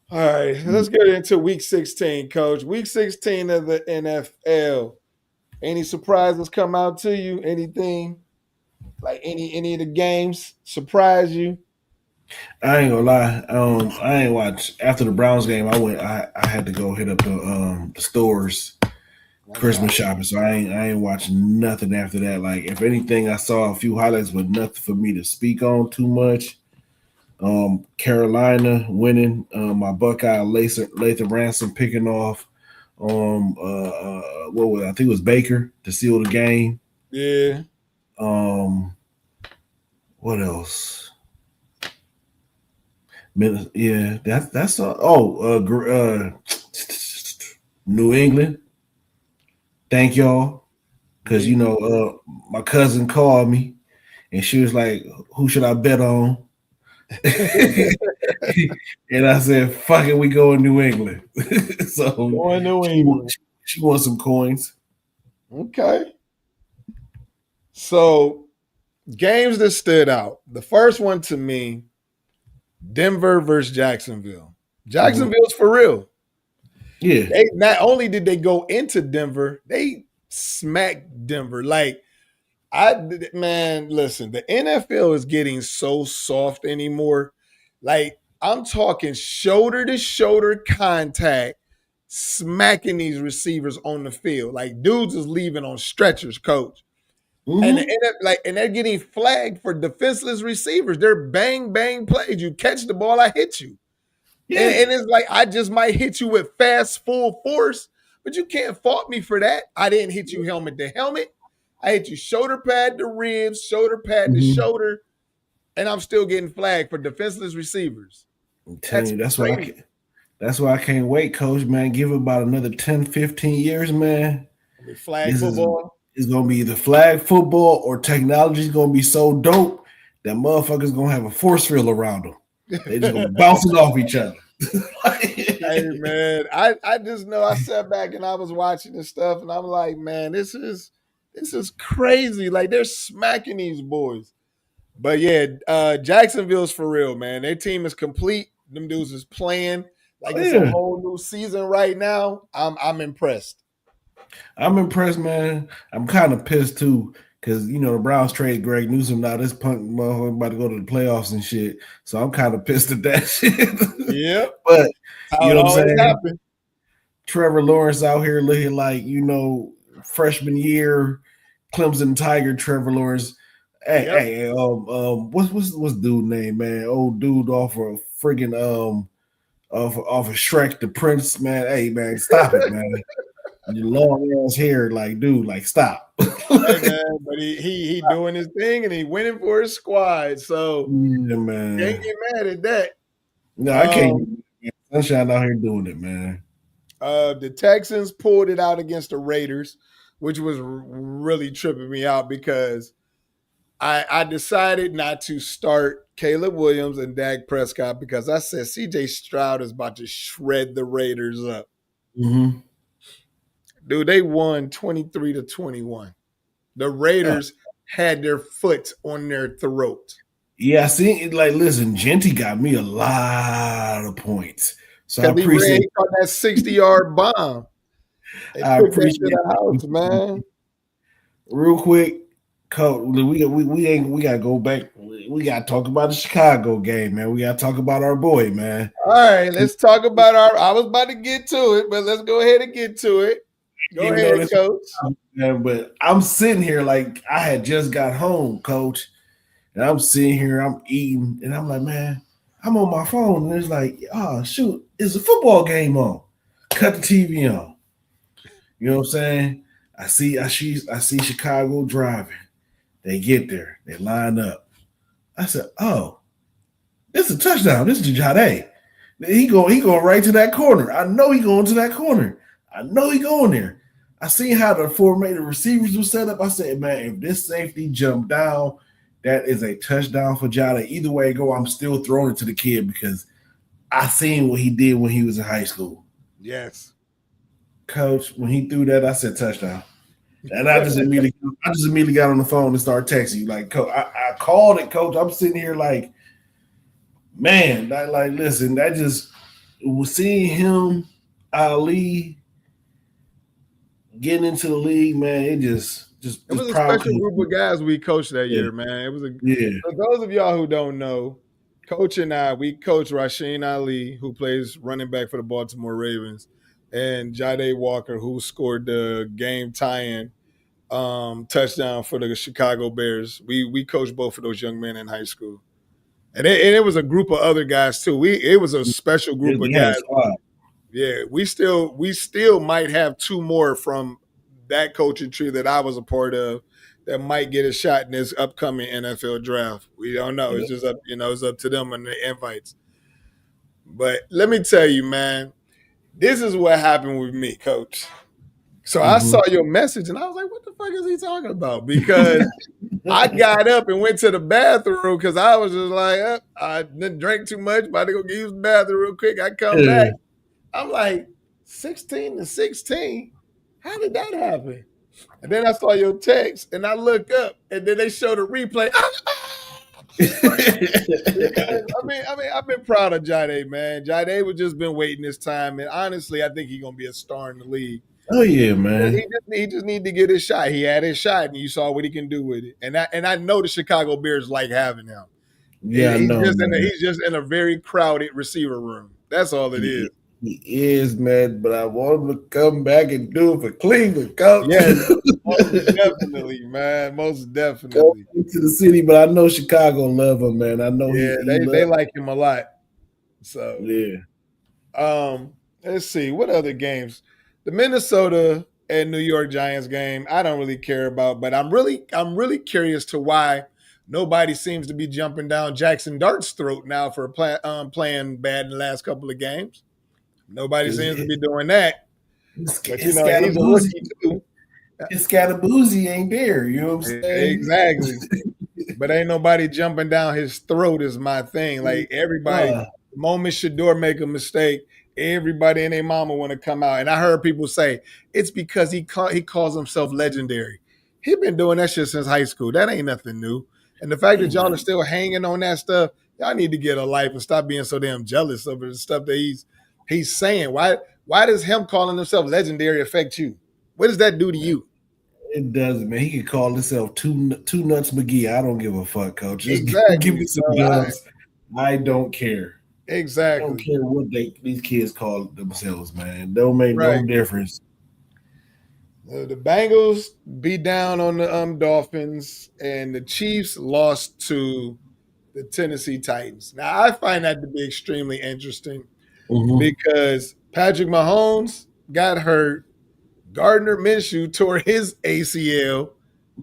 All right, let's get into week 16, Coach. Week 16 of the NFL. Any surprises come out to you? Anything like any of the games surprise you? I ain't gonna lie. I ain't watch after the Browns game. I had to go hit up the stores Christmas shopping, so I ain't watching nothing after that. Like, if anything, I saw a few highlights, but nothing for me to speak on too much. Carolina winning. My Buckeye Lathan Ransom picking off. What was, I think it was Baker to seal the game. Yeah. What else? Yeah, that's New England. Thank y'all, because my cousin called me and she was like, "Who should I bet on?" And I said, "Fuck it, we go in New England." So Going New England. She wants some coins. Okay. So games that stood out. The first one to me, Denver versus Jacksonville. Jacksonville's for real. Yeah. They not only did they go into Denver, they smacked Denver. Like, listen, the NFL is getting so soft anymore. Like, I'm talking shoulder to shoulder contact, smacking these receivers on the field. Like, dudes is leaving on stretchers, Coach. Mm-hmm. And they're getting flagged for defenseless receivers. They're bang bang plays. You catch the ball, I hit you. Yeah. And it's like, I just might hit you with fast full force, but you can't fault me for that. I didn't hit you helmet to helmet. I hit you shoulder pad to ribs, shoulder pad to shoulder, and I'm still getting flagged for defenseless receivers. I'm telling you, that's why I can't wait, Coach, man. Give it about another 10, 15 years, man. Flag football. It's going to be either flag football or technology is going to be so dope that motherfuckers going to have a force field around them. They just going to bounce it off each other. Hey, man, I just know I sat back and I was watching this stuff and I'm like, man, this is crazy. Like, they're smacking these boys. But yeah, Jacksonville's for real, man. Their team is complete. Them dudes is playing like it's a whole new season right now. I'm impressed. I'm impressed, man. I'm kind of pissed too because the Browns trade Greg Newsom. Now this punk motherfucker about to go to the playoffs and shit. So I'm kind of pissed at that shit. Yep. But How you it know what I'm always saying? happen. Trevor Lawrence out here looking like freshman year Clemson Tiger Trevor Lawrence. Hey, what's dude name, man? Old dude off of friggin' off of Shrek the Prince, man. Hey, man, stop it, man. Your long ass hair, like, dude, like, stop. Hey man, but he doing his thing and he winning for his squad. So Yeah, can't man. get mad at that. No, I can't. Sunshine out here doing it, man. The Texans pulled it out against the Raiders, which was really tripping me out because I decided not to start Caleb Williams and Dak Prescott because I said CJ Stroud is about to shred the Raiders up. Mm-hmm. Dude, they won 23-21. The Raiders had their foot on their throat. Yeah, I see. Like, listen, Genty got me a lot of points, so I appreciate. He caught that 60-yard bomb. They I took that appreciate to the house, man. Real quick, Coach, we gotta go back. We gotta talk about the Chicago game, man. We gotta talk about our boy, man. All right, let's talk about I was about to get to it, but let's go ahead and get to it. Go ahead, Coach. Yeah, but I'm sitting here like I had just got home, Coach, and I'm sitting here, I'm eating, and I'm like, man, I'm on my phone, and it's like, oh shoot, it's a football game on. Cut the TV on. You know what I'm saying? I see Chicago driving. They get there, they line up. I said, oh, this is a touchdown. This is Jade. He going right to that corner. I know he going to that corner. I know he going there. I seen how the formatted receivers were set up. I said, man, if this safety jumped down, that is a touchdown for Jada. Either way it go, I'm still throwing it to the kid because I seen what he did when he was in high school. Yes. Coach, when he threw that, I said touchdown. And I just immediately got on the phone and started texting you. Like, Coach, I called it, Coach. I'm sitting here like, man, listen, that just was seeing him, Ali, getting into the league, man. It was a special group of guys we coached that year, man. It was for those of y'all who don't know, Coach and I, we coached Rasheen Ali, who plays running back for the Baltimore Ravens, and Jade Walker, who scored the game tying touchdown for the Chicago Bears. We coached both of those young men in high school, and it was a group of other guys too. It was a special group of guys. Yeah, we still might have two more from that coaching tree that I was a part of that might get a shot in this upcoming NFL draft. We don't know. It's just up, it's up to them and the invites. But let me tell you, man, this is what happened with me, Coach. So I saw your message and I was like, what the fuck is he talking about? Because I got up and went to the bathroom because I was just like, I didn't drink too much, about to go use the bathroom real quick. I come back. I'm like, 16-16? How did that happen? And then I saw your text and I look up and then they showed a replay. I've been proud of Jade, man. Jade was just been waiting this time. And honestly, I think he's going to be a star in the league. Oh, yeah, man. He just need to get his shot. He had his shot and you saw what he can do with it. And I know the Chicago Bears like having him. Yeah, he's just in a very crowded receiver room. That's all it is. He is, man, but I want him to come back and do it for Cleveland, Coach. Yes, most definitely, man. Most definitely. Go to the city, but I know Chicago love him, man. I know they like him a lot. So yeah. Let's see. What other games? The Minnesota and New York Giants game, I don't really care about, but I'm really curious to why nobody seems to be jumping down Jackson Dart's throat now for playing bad in the last couple of games. Nobody seems to be doing that. But, he's a rookie too. His Scatterboozy ain't there. You know what I'm saying? Exactly. But ain't nobody jumping down his throat is my thing. Like everybody, the moment Sheduer make a mistake, everybody and their mama want to come out. And I heard people say it's because he calls himself legendary. He been doing that shit since high school. That ain't nothing new. And the fact that y'all are still hanging on that stuff, y'all need to get a life and stop being so damn jealous of the stuff that he's saying. Why does him calling himself legendary affect you? What does that do to you? It doesn't, man. He could call himself two nuts McGee. I don't give a fuck, coach. Just give Exactly. me some So dubs. I don't care. I don't exactly. care what these kids call themselves, man. Don't make no Right. difference. The Bengals beat down on the Dolphins, and the Chiefs lost to the Tennessee Titans. Now, I find that to be extremely interesting Mm-hmm. because Patrick Mahomes got hurt. Gardner Minshew tore his ACL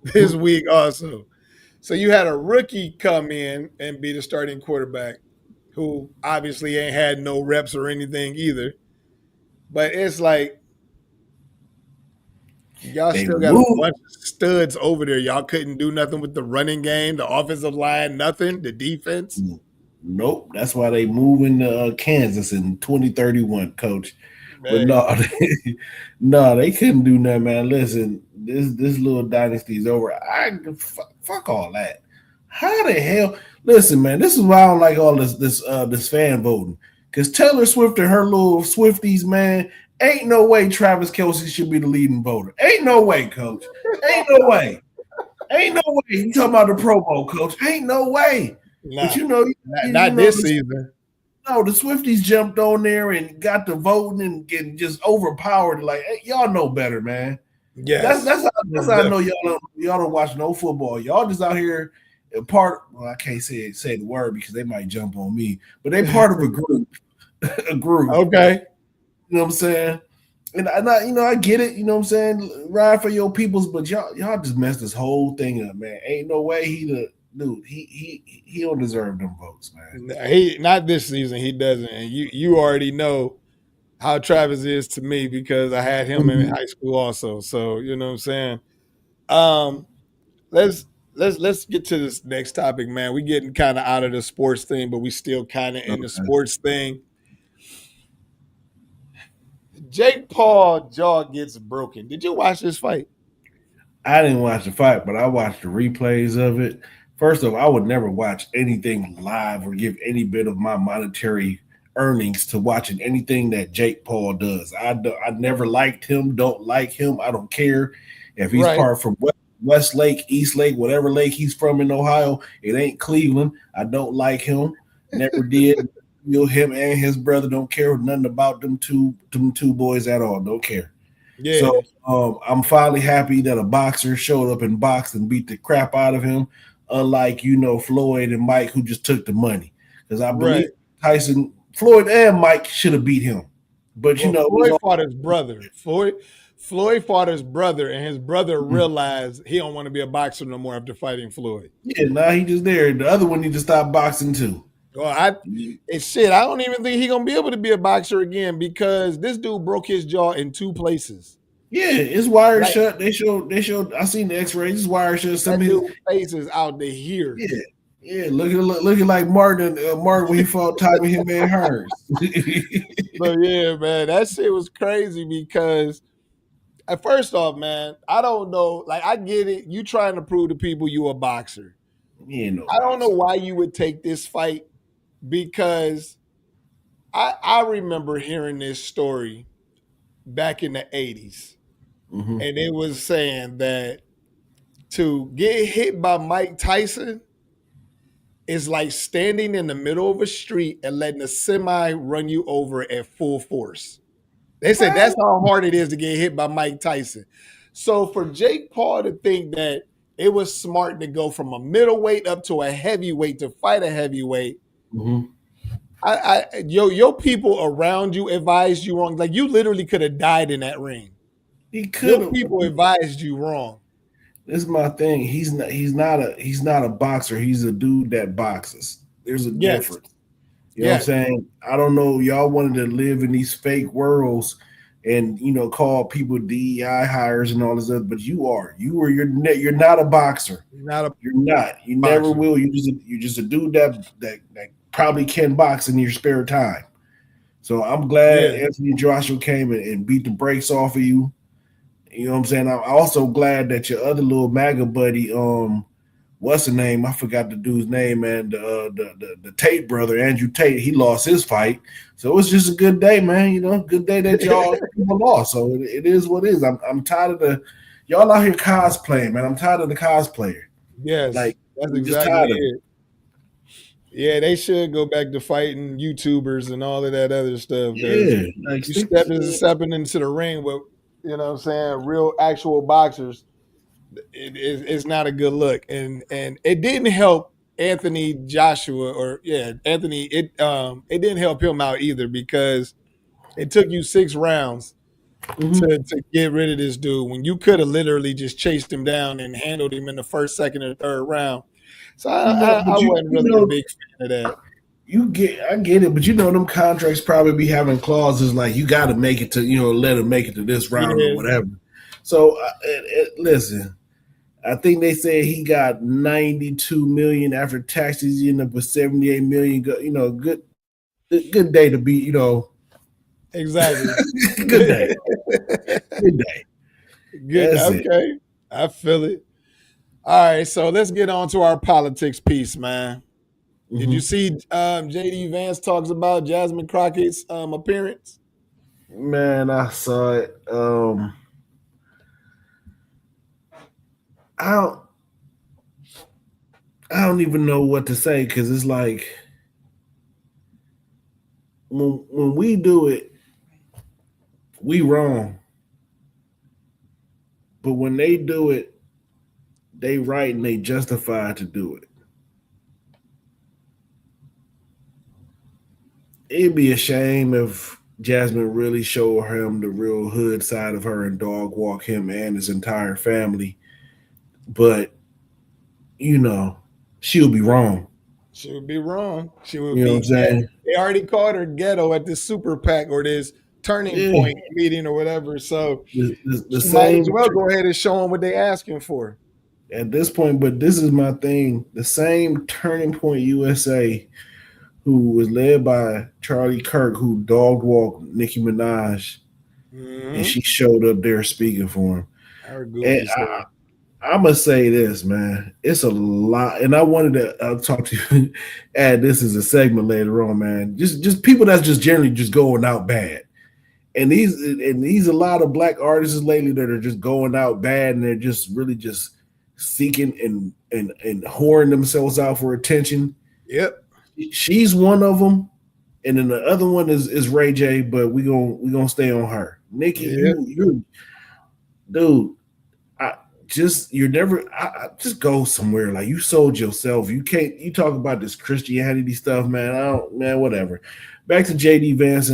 this week also. So you had a rookie come in and be the starting quarterback who obviously ain't had no reps or anything either. But it's like y'all They still got a moved. bunch of studs over there. Y'all couldn't do nothing with the running game, the offensive line, nothing, the defense. Nope. That's why they moving to Kansas in 2031, coach. But Man, no, no, they couldn't do nothing, man. Listen, this little dynasty is over. Fuck all that. How the hell? Listen, man, this is why I don't like all this fan voting. Because Taylor Swift and her little Swifties, man, ain't no way Travis Kelce should be the leading voter. Ain't no way, coach. Ain't no way. Ain't no way. You talking about the Pro Bowl, coach? Ain't no way. But nah, you know, not this season. no, the Swifties jumped on there and got the voting and getting just overpowered. Like, hey, y'all know better, man. Yes. That's how I know y'all don't watch no football. Y'all just out here part. Well, I can't say the word because they might jump on me, but they part of a group. A group. Okay. You know what I'm saying? And I get it. You know what I'm saying? Ride for your peoples, but y'all just messed this whole thing up, man. Ain't no way dude. He don't deserve them votes, man. He not this season. He doesn't, and you already know how Travis is to me because I had him in high school also. So you know what I'm saying. Um, let's let's get to this next topic, man. We getting kind of out of the sports thing, but we still kind of in the Okay. sports thing. Jake Paul jaw gets broken. Did you watch this fight? I didn't watch the fight, but I watched the replays of it. First off, I would never watch anything live or give any bit of my monetary earnings to watching anything that Jake Paul does. I never liked him, don't like him. I don't care if he's Right. part from West Lake, East Lake, whatever lake he's from in Ohio. It ain't Cleveland. I don't like him. Never did. Him and his brother don't care nothing about them two boys at all. Don't care. Yeah. So I'm finally happy that a boxer showed up and boxed and beat the crap out of him, unlike Floyd and Mike who just took the money. Because I believe Floyd and Mike should have beat him, but Floyd fought his brother. Floyd fought his brother, and his brother realized he don't want to be a boxer no more after fighting Floyd. Yeah, now he just there. The other one need to stop boxing too. Well, I don't even think he's gonna be able to be a boxer again because this dude broke his jaw in 2 places. Yeah, it's wired shut. They showed. I seen the X-rays. It's wired shut. That dude's face is out to here. Yeah, looking like Martin when he fought Tommy Hitman Hearns. So yeah, man, that shit was crazy because first off, man, I don't know. Like, I get it. You trying to prove to people you a boxer. I don't know why you would take this fight because I remember hearing this story back in the 80s. Mm-hmm. And it was saying that to get hit by Mike Tyson is like standing in the middle of a street and letting a semi run you over at full force. They said that's how hard it is to get hit by Mike Tyson. So for Jake Paul to think that it was smart to go from a middleweight up to a heavyweight to fight a heavyweight, your people around you advised you wrong. Like, you literally could have died in that ring. He could have. People advised you wrong. This is my thing. He's not a boxer. He's a dude that boxes. There's a difference. You know what I'm saying? I don't know. Y'all wanted to live in these fake worlds and call people DEI hires and all this other, but you're not a boxer. You're not. You never will. You're just a dude that probably can box in your spare time. So I'm glad Anthony Joshua came and beat the brakes off of you. You know what I'm saying? I'm also glad that your other little MAGA buddy, what's the name? I forgot the dude's name, man. The Tate brother, Andrew Tate, he lost his fight. So it's just a good day, man. Good day that y'all people lost. So it is what it is. I'm tired of y'all out here cosplaying, man. I'm tired of the cosplayer. Yes, Like, that's I'm just exactly tired of it. it. Yeah, they should go back to fighting YouTubers and all of that other stuff because Yeah, like you stick. stepping into the ring with, you know what I'm saying, real actual boxers. It's not a good look. And it didn't help Anthony Joshua or yeah, Anthony, it didn't help him out either because it took you 6 rounds Mhm. to get rid of this dude when you could have literally just chased him down and handled him in the first, second, or third round. So I But wasn't you really a know big fan of that. I get it, but you know them contracts probably be having clauses like you got to make it to let him make it to this round or Yeah, whatever. So listen, I think they said he got 92 million after taxes. You end up with 78 million. Good day to be. exactly. Good day. Good day. Good. That's it. Okay. I feel it. All right. So let's get on to our politics piece, man. Did you Hmm. see JD Vance talks about Jasmine Crockett's appearance? Man, I saw it. I don't. I don't even know what to say because it's like when we do it, we wrong. But when they do it, they right and they justify to do it. It'd be a shame if Jasmine really showed him the real hood side of her and dog walk him and his entire family. But you know, she'll be wrong. She would be wrong. She would You know what be I'm ghetto. saying? They already called her ghetto at this super PAC or this turning Yeah. point meeting or whatever. So The she might as same well go ahead and show them what they asking for. at this point, but this is my thing. The same Turning Point USA who was led by Charlie Kirk, who dog walked Nicki Minaj, and Mm-hmm. she showed up there speaking for him. Her And goofy self. I'm gonna say this, man. It's a lot, and I wanted to talk to you, add this as a segment later on, man. Just people that's just generally just going out bad, and these a lot of black artists lately that are just going out bad, and they're just really just seeking and whoring themselves out for attention. Yep. She's one of them, and then the other one is Ray J. But we gonna stay on her. Nikki, Yep. you dude. I you're never just go somewhere like you sold yourself. You can't you talk about this Christianity stuff, man. I don't man, whatever. Back to JD Vance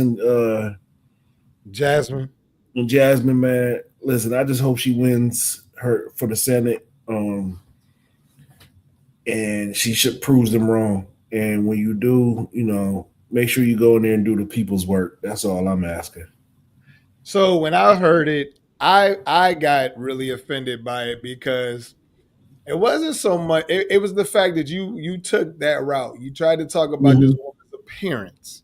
Jasmine. and Jasmine, man. Listen, I just hope she wins her for the Senate. And she should proves them wrong. And when you do, make sure you go in there and do the people's work. That's all I'm asking. So when I heard it, I got really offended by it because it wasn't so much. It was the fact that you took that route. You tried to talk about this Mm-hmm. woman's appearance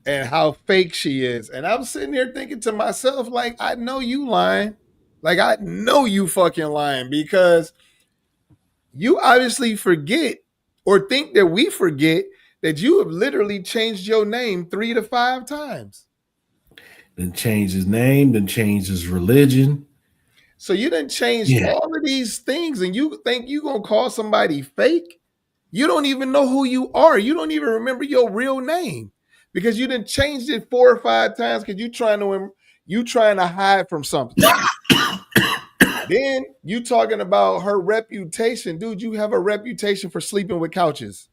and how fake she is, and I'm sitting there thinking to myself, like, I know you lying, like I know you fucking lying because you obviously forget or think that we forget that you have literally changed your name 3 to 5 times. Then change his name, then change his religion. So you done changed Yeah. all of these things, and you think you gonna call somebody fake? You don't even know who you are. You don't even remember your real name because you done changed it 4 or 5 times because you trying to hide from something. Then you talking about her reputation, dude. You have a reputation for sleeping with couches.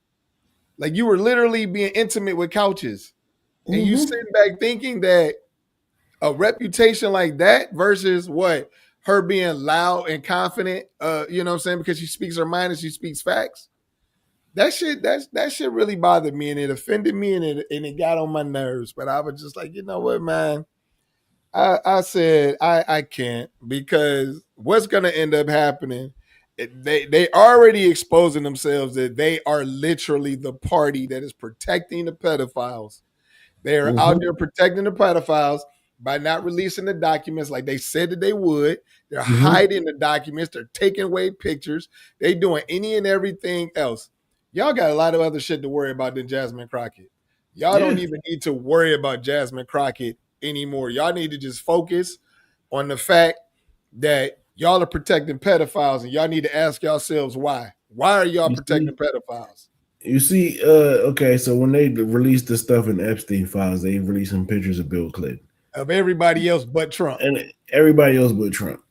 Like you were literally being intimate with couches, and you Mm-hmm. sitting back thinking that a reputation like that versus what her being loud and confident, you know what I'm saying, because she speaks her mind and she speaks facts. That shit really bothered me and it offended me and it got on my nerves. But I was just like, you know what, man? I said I can't because what's gonna end up happening? They already exposing themselves that they are literally the party that is protecting the pedophiles. They are out Mm-hmm. there protecting the pedophiles by not releasing the documents like they said that they would. They're Mm-hmm. hiding the documents. They're taking away pictures. They doing any and everything else. Y'all got a lot of other shit to worry about than Jasmine Crockett. Y'all Yeah. don't even need to worry about Jasmine Crockett anymore. Y'all need to just focus on the fact that y'all are protecting pedophiles, and y'all need to ask yourselves why. Why are y'all protecting pedophiles? You see, okay, so when they released the stuff in Epstein files, they released some pictures of Bill Clinton. Of everybody else but Trump. And everybody else but Trump.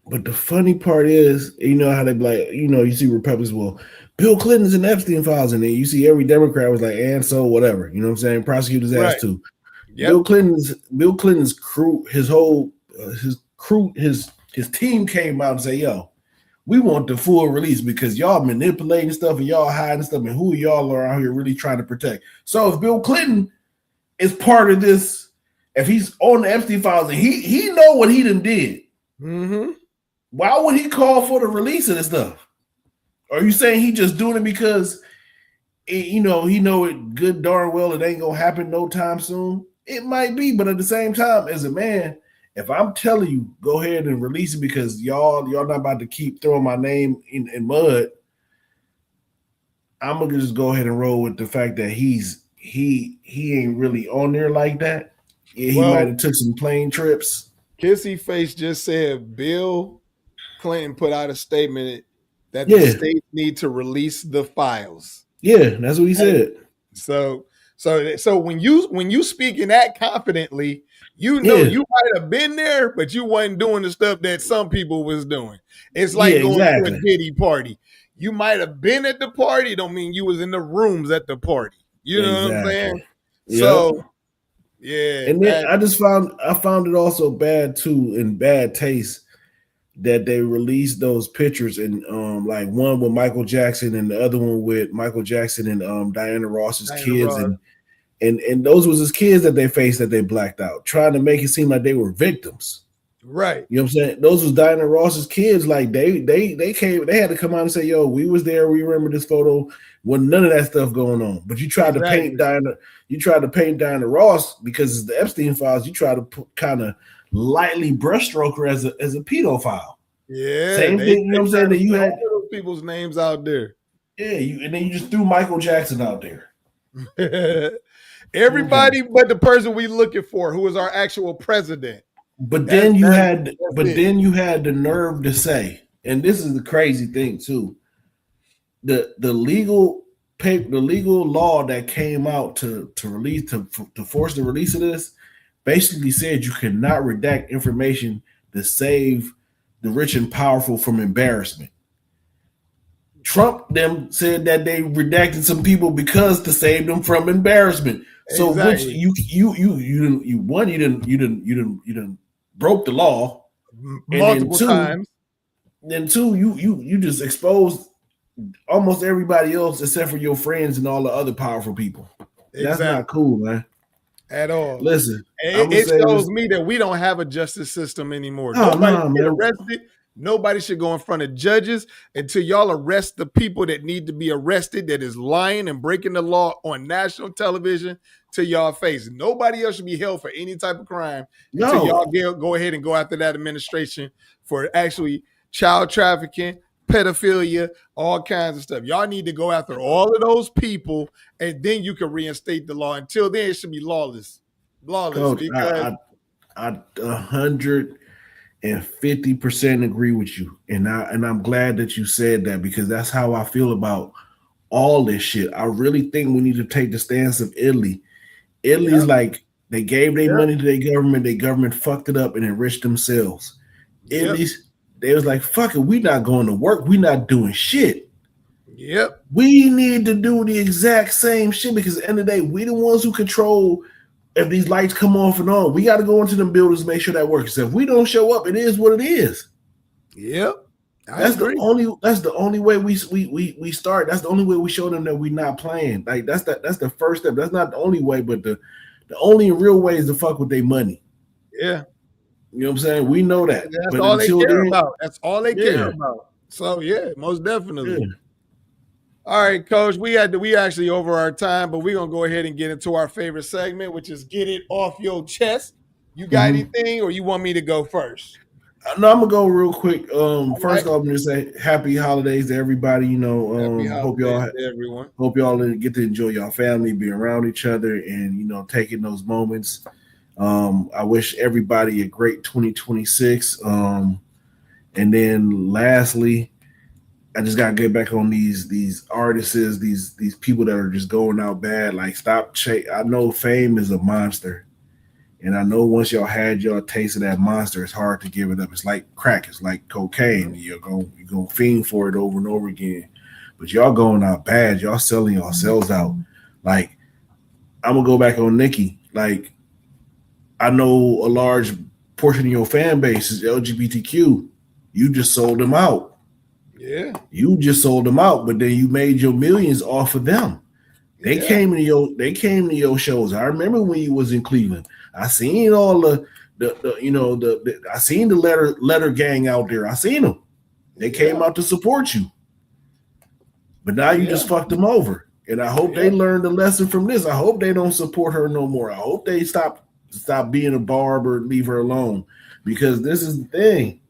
But the funny part is, you know how they be like, you know, you see Republicans, well, Bill Clinton's in Epstein files, and then you see every Democrat was like, and so whatever. You know what I'm saying? Prosecutors ass too. Yep. Bill Clinton's crew, his team came out and say, yo, we want the full release because y'all manipulating stuff and y'all hiding stuff, and who y'all are out here really trying to protect. So if Bill Clinton is part of this, if he's on the Epstein files and he know what he done did, why would he call for the release of this stuff? Are you saying he just doing it because he know it good darn well it ain't gonna happen no time soon? It might be, but at the same time, as a man, if I'm telling you, go ahead and release it because y'all not about to keep throwing my name in mud, I'm gonna just go ahead and roll with the fact that he ain't really on there like that. Yeah, he might have took some plane trips. Kissy Face just said Bill Clinton put out a statement that the states need to release the files. Yeah, that's what he said. So when you speaking that confidently, you know you might have been there, but you wasn't doing the stuff that some people was doing. It's like going to a Diddy party. You might have been at the party, don't mean you was in the rooms at the party. You know what I'm saying? Yep. So yeah. And then I found it also bad too, in bad taste, that they released those pictures and like one with Michael Jackson and the other one with Michael Jackson and Diana Ross's kids and those was his kids that they faced that they blacked out, trying to make it seem like they were victims. Right. You know what I'm saying? Those was Diana Ross's kids. Like they had to come out and say, yo, we was there, we remember this photo. Wasn't none of that stuff going on. But you tried to paint Diana Ross because it's the Epstein files. You try to kind of lightly brushstroke her as a pedophile. Yeah. Same thing, you know what I'm saying? That you had people's names out there. Yeah, and then you just threw Michael Jackson out there. Everybody but the person we looking for, who is our actual president. But then you had the nerve to say, and this is the crazy thing too. The legal law that came out to force the release of this basically said you cannot redact information to save the rich and powerful from embarrassment. Trump them said that they redacted some people because to save them from embarrassment. So which you didn't broke the law multiple times. Then two, you just exposed almost everybody else except for your friends and all the other powerful people. That's not cool, man. At all. Listen, it shows me that we don't have a justice system anymore. Nobody get arrested. Nobody should go in front of judges until y'all arrest the people that need to be arrested, that is lying and breaking the law on national television to y'all face. Nobody else should be held for any type of crime until y'all go ahead and go after that administration for actually child trafficking, pedophilia, all kinds of stuff. Y'all need to go after all of those people, and then you can reinstate the law. Until then, it should be lawless. Coach, because I 150% agree with you, and I'm glad that you said that, because that's how I feel about all this shit. I really think we need to take the stance of Italy. Italy's like, they gave their money to their government fucked it up and enriched themselves. Italy's they was like, fuck it, we not going to work, we not doing shit. Yep. We need to do the exact same shit, because at the end of the day, we the ones who control if these lights come off and on. We got to go into them buildings and make sure that works. If we don't show up, it is what it is. Yep. That's the only way we start. That's the only way we show them that we're not playing. Like that's the first step. That's not the only way, but the only real way is to fuck with their money. Yeah. You know what I'm saying? We know that. That's all they care about. That's all they care about. So yeah, most definitely. Yeah. All right, Coach. We actually over our time, but we're gonna go ahead and get into our favorite segment, which is get it off your chest. You got anything, or you want me to go first? No, I'm gonna go real quick. First off, I'm gonna say happy holidays to everybody. You know, hope y'all get to enjoy your family, be around each other, and taking those moments. I wish everybody a great 2026. And then lastly, I just gotta get back on these artists, these people that are just going out bad. Like stop. I know fame is a monster, and I know once y'all had your taste of that monster, it's hard to give it up. It's like crack. It's like cocaine. You're gonna fiend for it over and over again. But y'all going out bad. Y'all selling yourselves out. Like I'm gonna go back on Nicki. Like I know a large portion of your fan base is LGBTQ. You just sold them out. Yeah. You just sold them out, but then you made your millions off of them. They came to your shows. I remember when you was in Cleveland. I seen all the I seen the letter gang out there. I seen them. They came out to support you. But now you just fucked them over. And I hope they learned a lesson from this. I hope they don't support her no more. I hope they stop being a barber and leave her alone. Because this is the thing.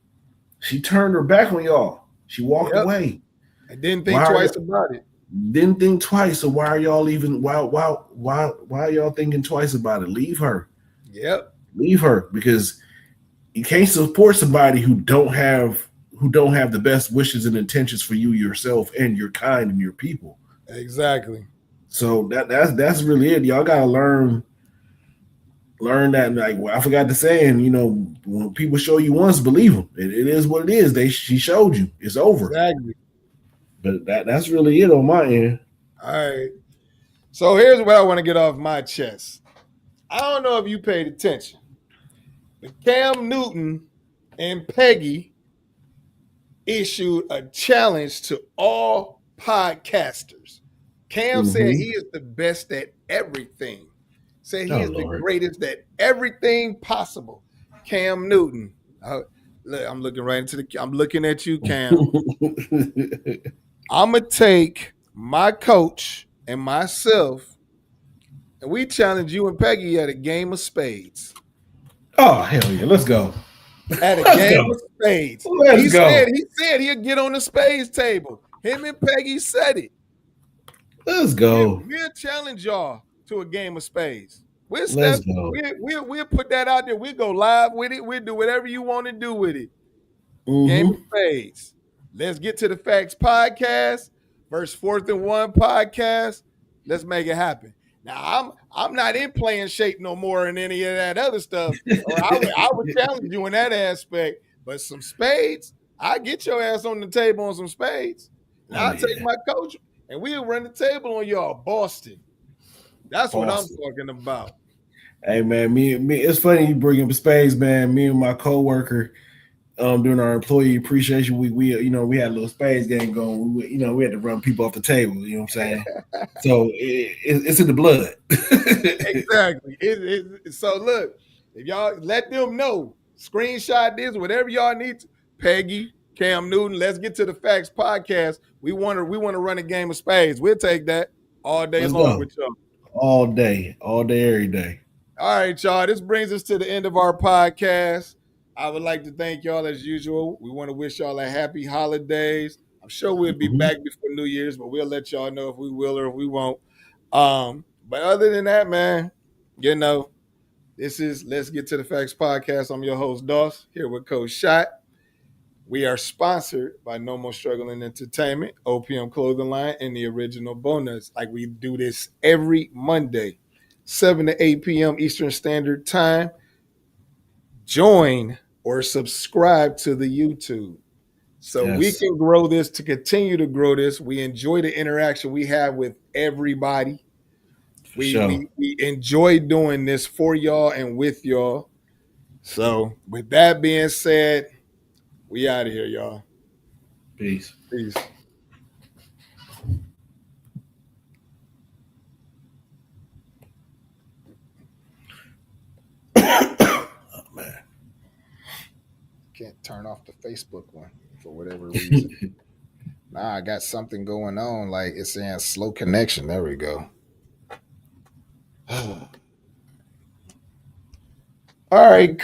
She turned her back on y'all. She walked away. I didn't think twice about it. Didn't think twice. So why are y'all even why are y'all thinking twice about it? Leave her. Yep. Leave her, because you can't support somebody who don't have the best wishes and intentions for you yourself and your kind and your people. Exactly. So that's really it. Y'all gotta learn that. Like I forgot to say, and when people show you once, believe them. It is what it is. She showed you. It's over. Exactly. But that's really it on my end. All right. So here's what I want to get off my chest. I don't know if you paid attention, but Cam Newton and Peggy issued a challenge to all podcasters. Cam said he is the best at everything. Said he is the greatest at everything possible. Cam Newton. I'm looking right into I'm looking at you, Cam. I'm going to take my coach and myself, and we challenge you and Peggy at a game of spades. Oh, hell yeah. Let's go. At a game of spades. He said he'll get on the spades table. Him and Peggy said it. Let's go. We'll challenge y'all to a game of spades. Let's go. We'll put that out there. We'll go live with it. We'll do whatever you want to do with it. Game of spades. Let's get to the Facts podcast versus 4th and 1 podcast. Let's make it happen. Now, I'm not in playing shape no more in any of that other stuff. Or I would challenge you in that aspect. But some spades, I get your ass on the table on some spades. And I'll take my coach, and we'll run the table on y'all, Boston. That's what I'm talking about. Hey, man, me. It's funny you bring up spades, man. Me and my coworker, during our employee appreciation week, we had a little spades game going. We had to run people off the table. You know what I'm saying? So it's in the blood. Exactly. So look, if y'all let them know, screenshot this, whatever y'all need to. Peggy, Cam Newton, let's get to the Facts podcast. We want to run a game of spades. We'll take that all day long with y'all. All day, every day. All right, y'all. This brings us to the end of our podcast. I would like to thank y'all as usual. We want to wish y'all a happy holidays. I'm sure we'll be back before New Year's, but we'll let y'all know if we will or if we won't. But other than that, man, this is Let's Get to the Facts podcast. I'm your host, Doss, here with Coach Shot. We are sponsored by No More Struggling Entertainment, OPM Clothing Line, and the Original Bonus. Like we do this every Monday, 7 to 8 p.m. Eastern Standard Time. Join or subscribe to the YouTube so we can grow this, to continue to grow this. We enjoy the interaction we have with everybody. We enjoy doing this for y'all and with y'all. So with that being said, we out of here, y'all. Peace. Can't turn off the Facebook one for whatever reason. Nah, I got something going on. Like it's saying slow connection. There we go. All right.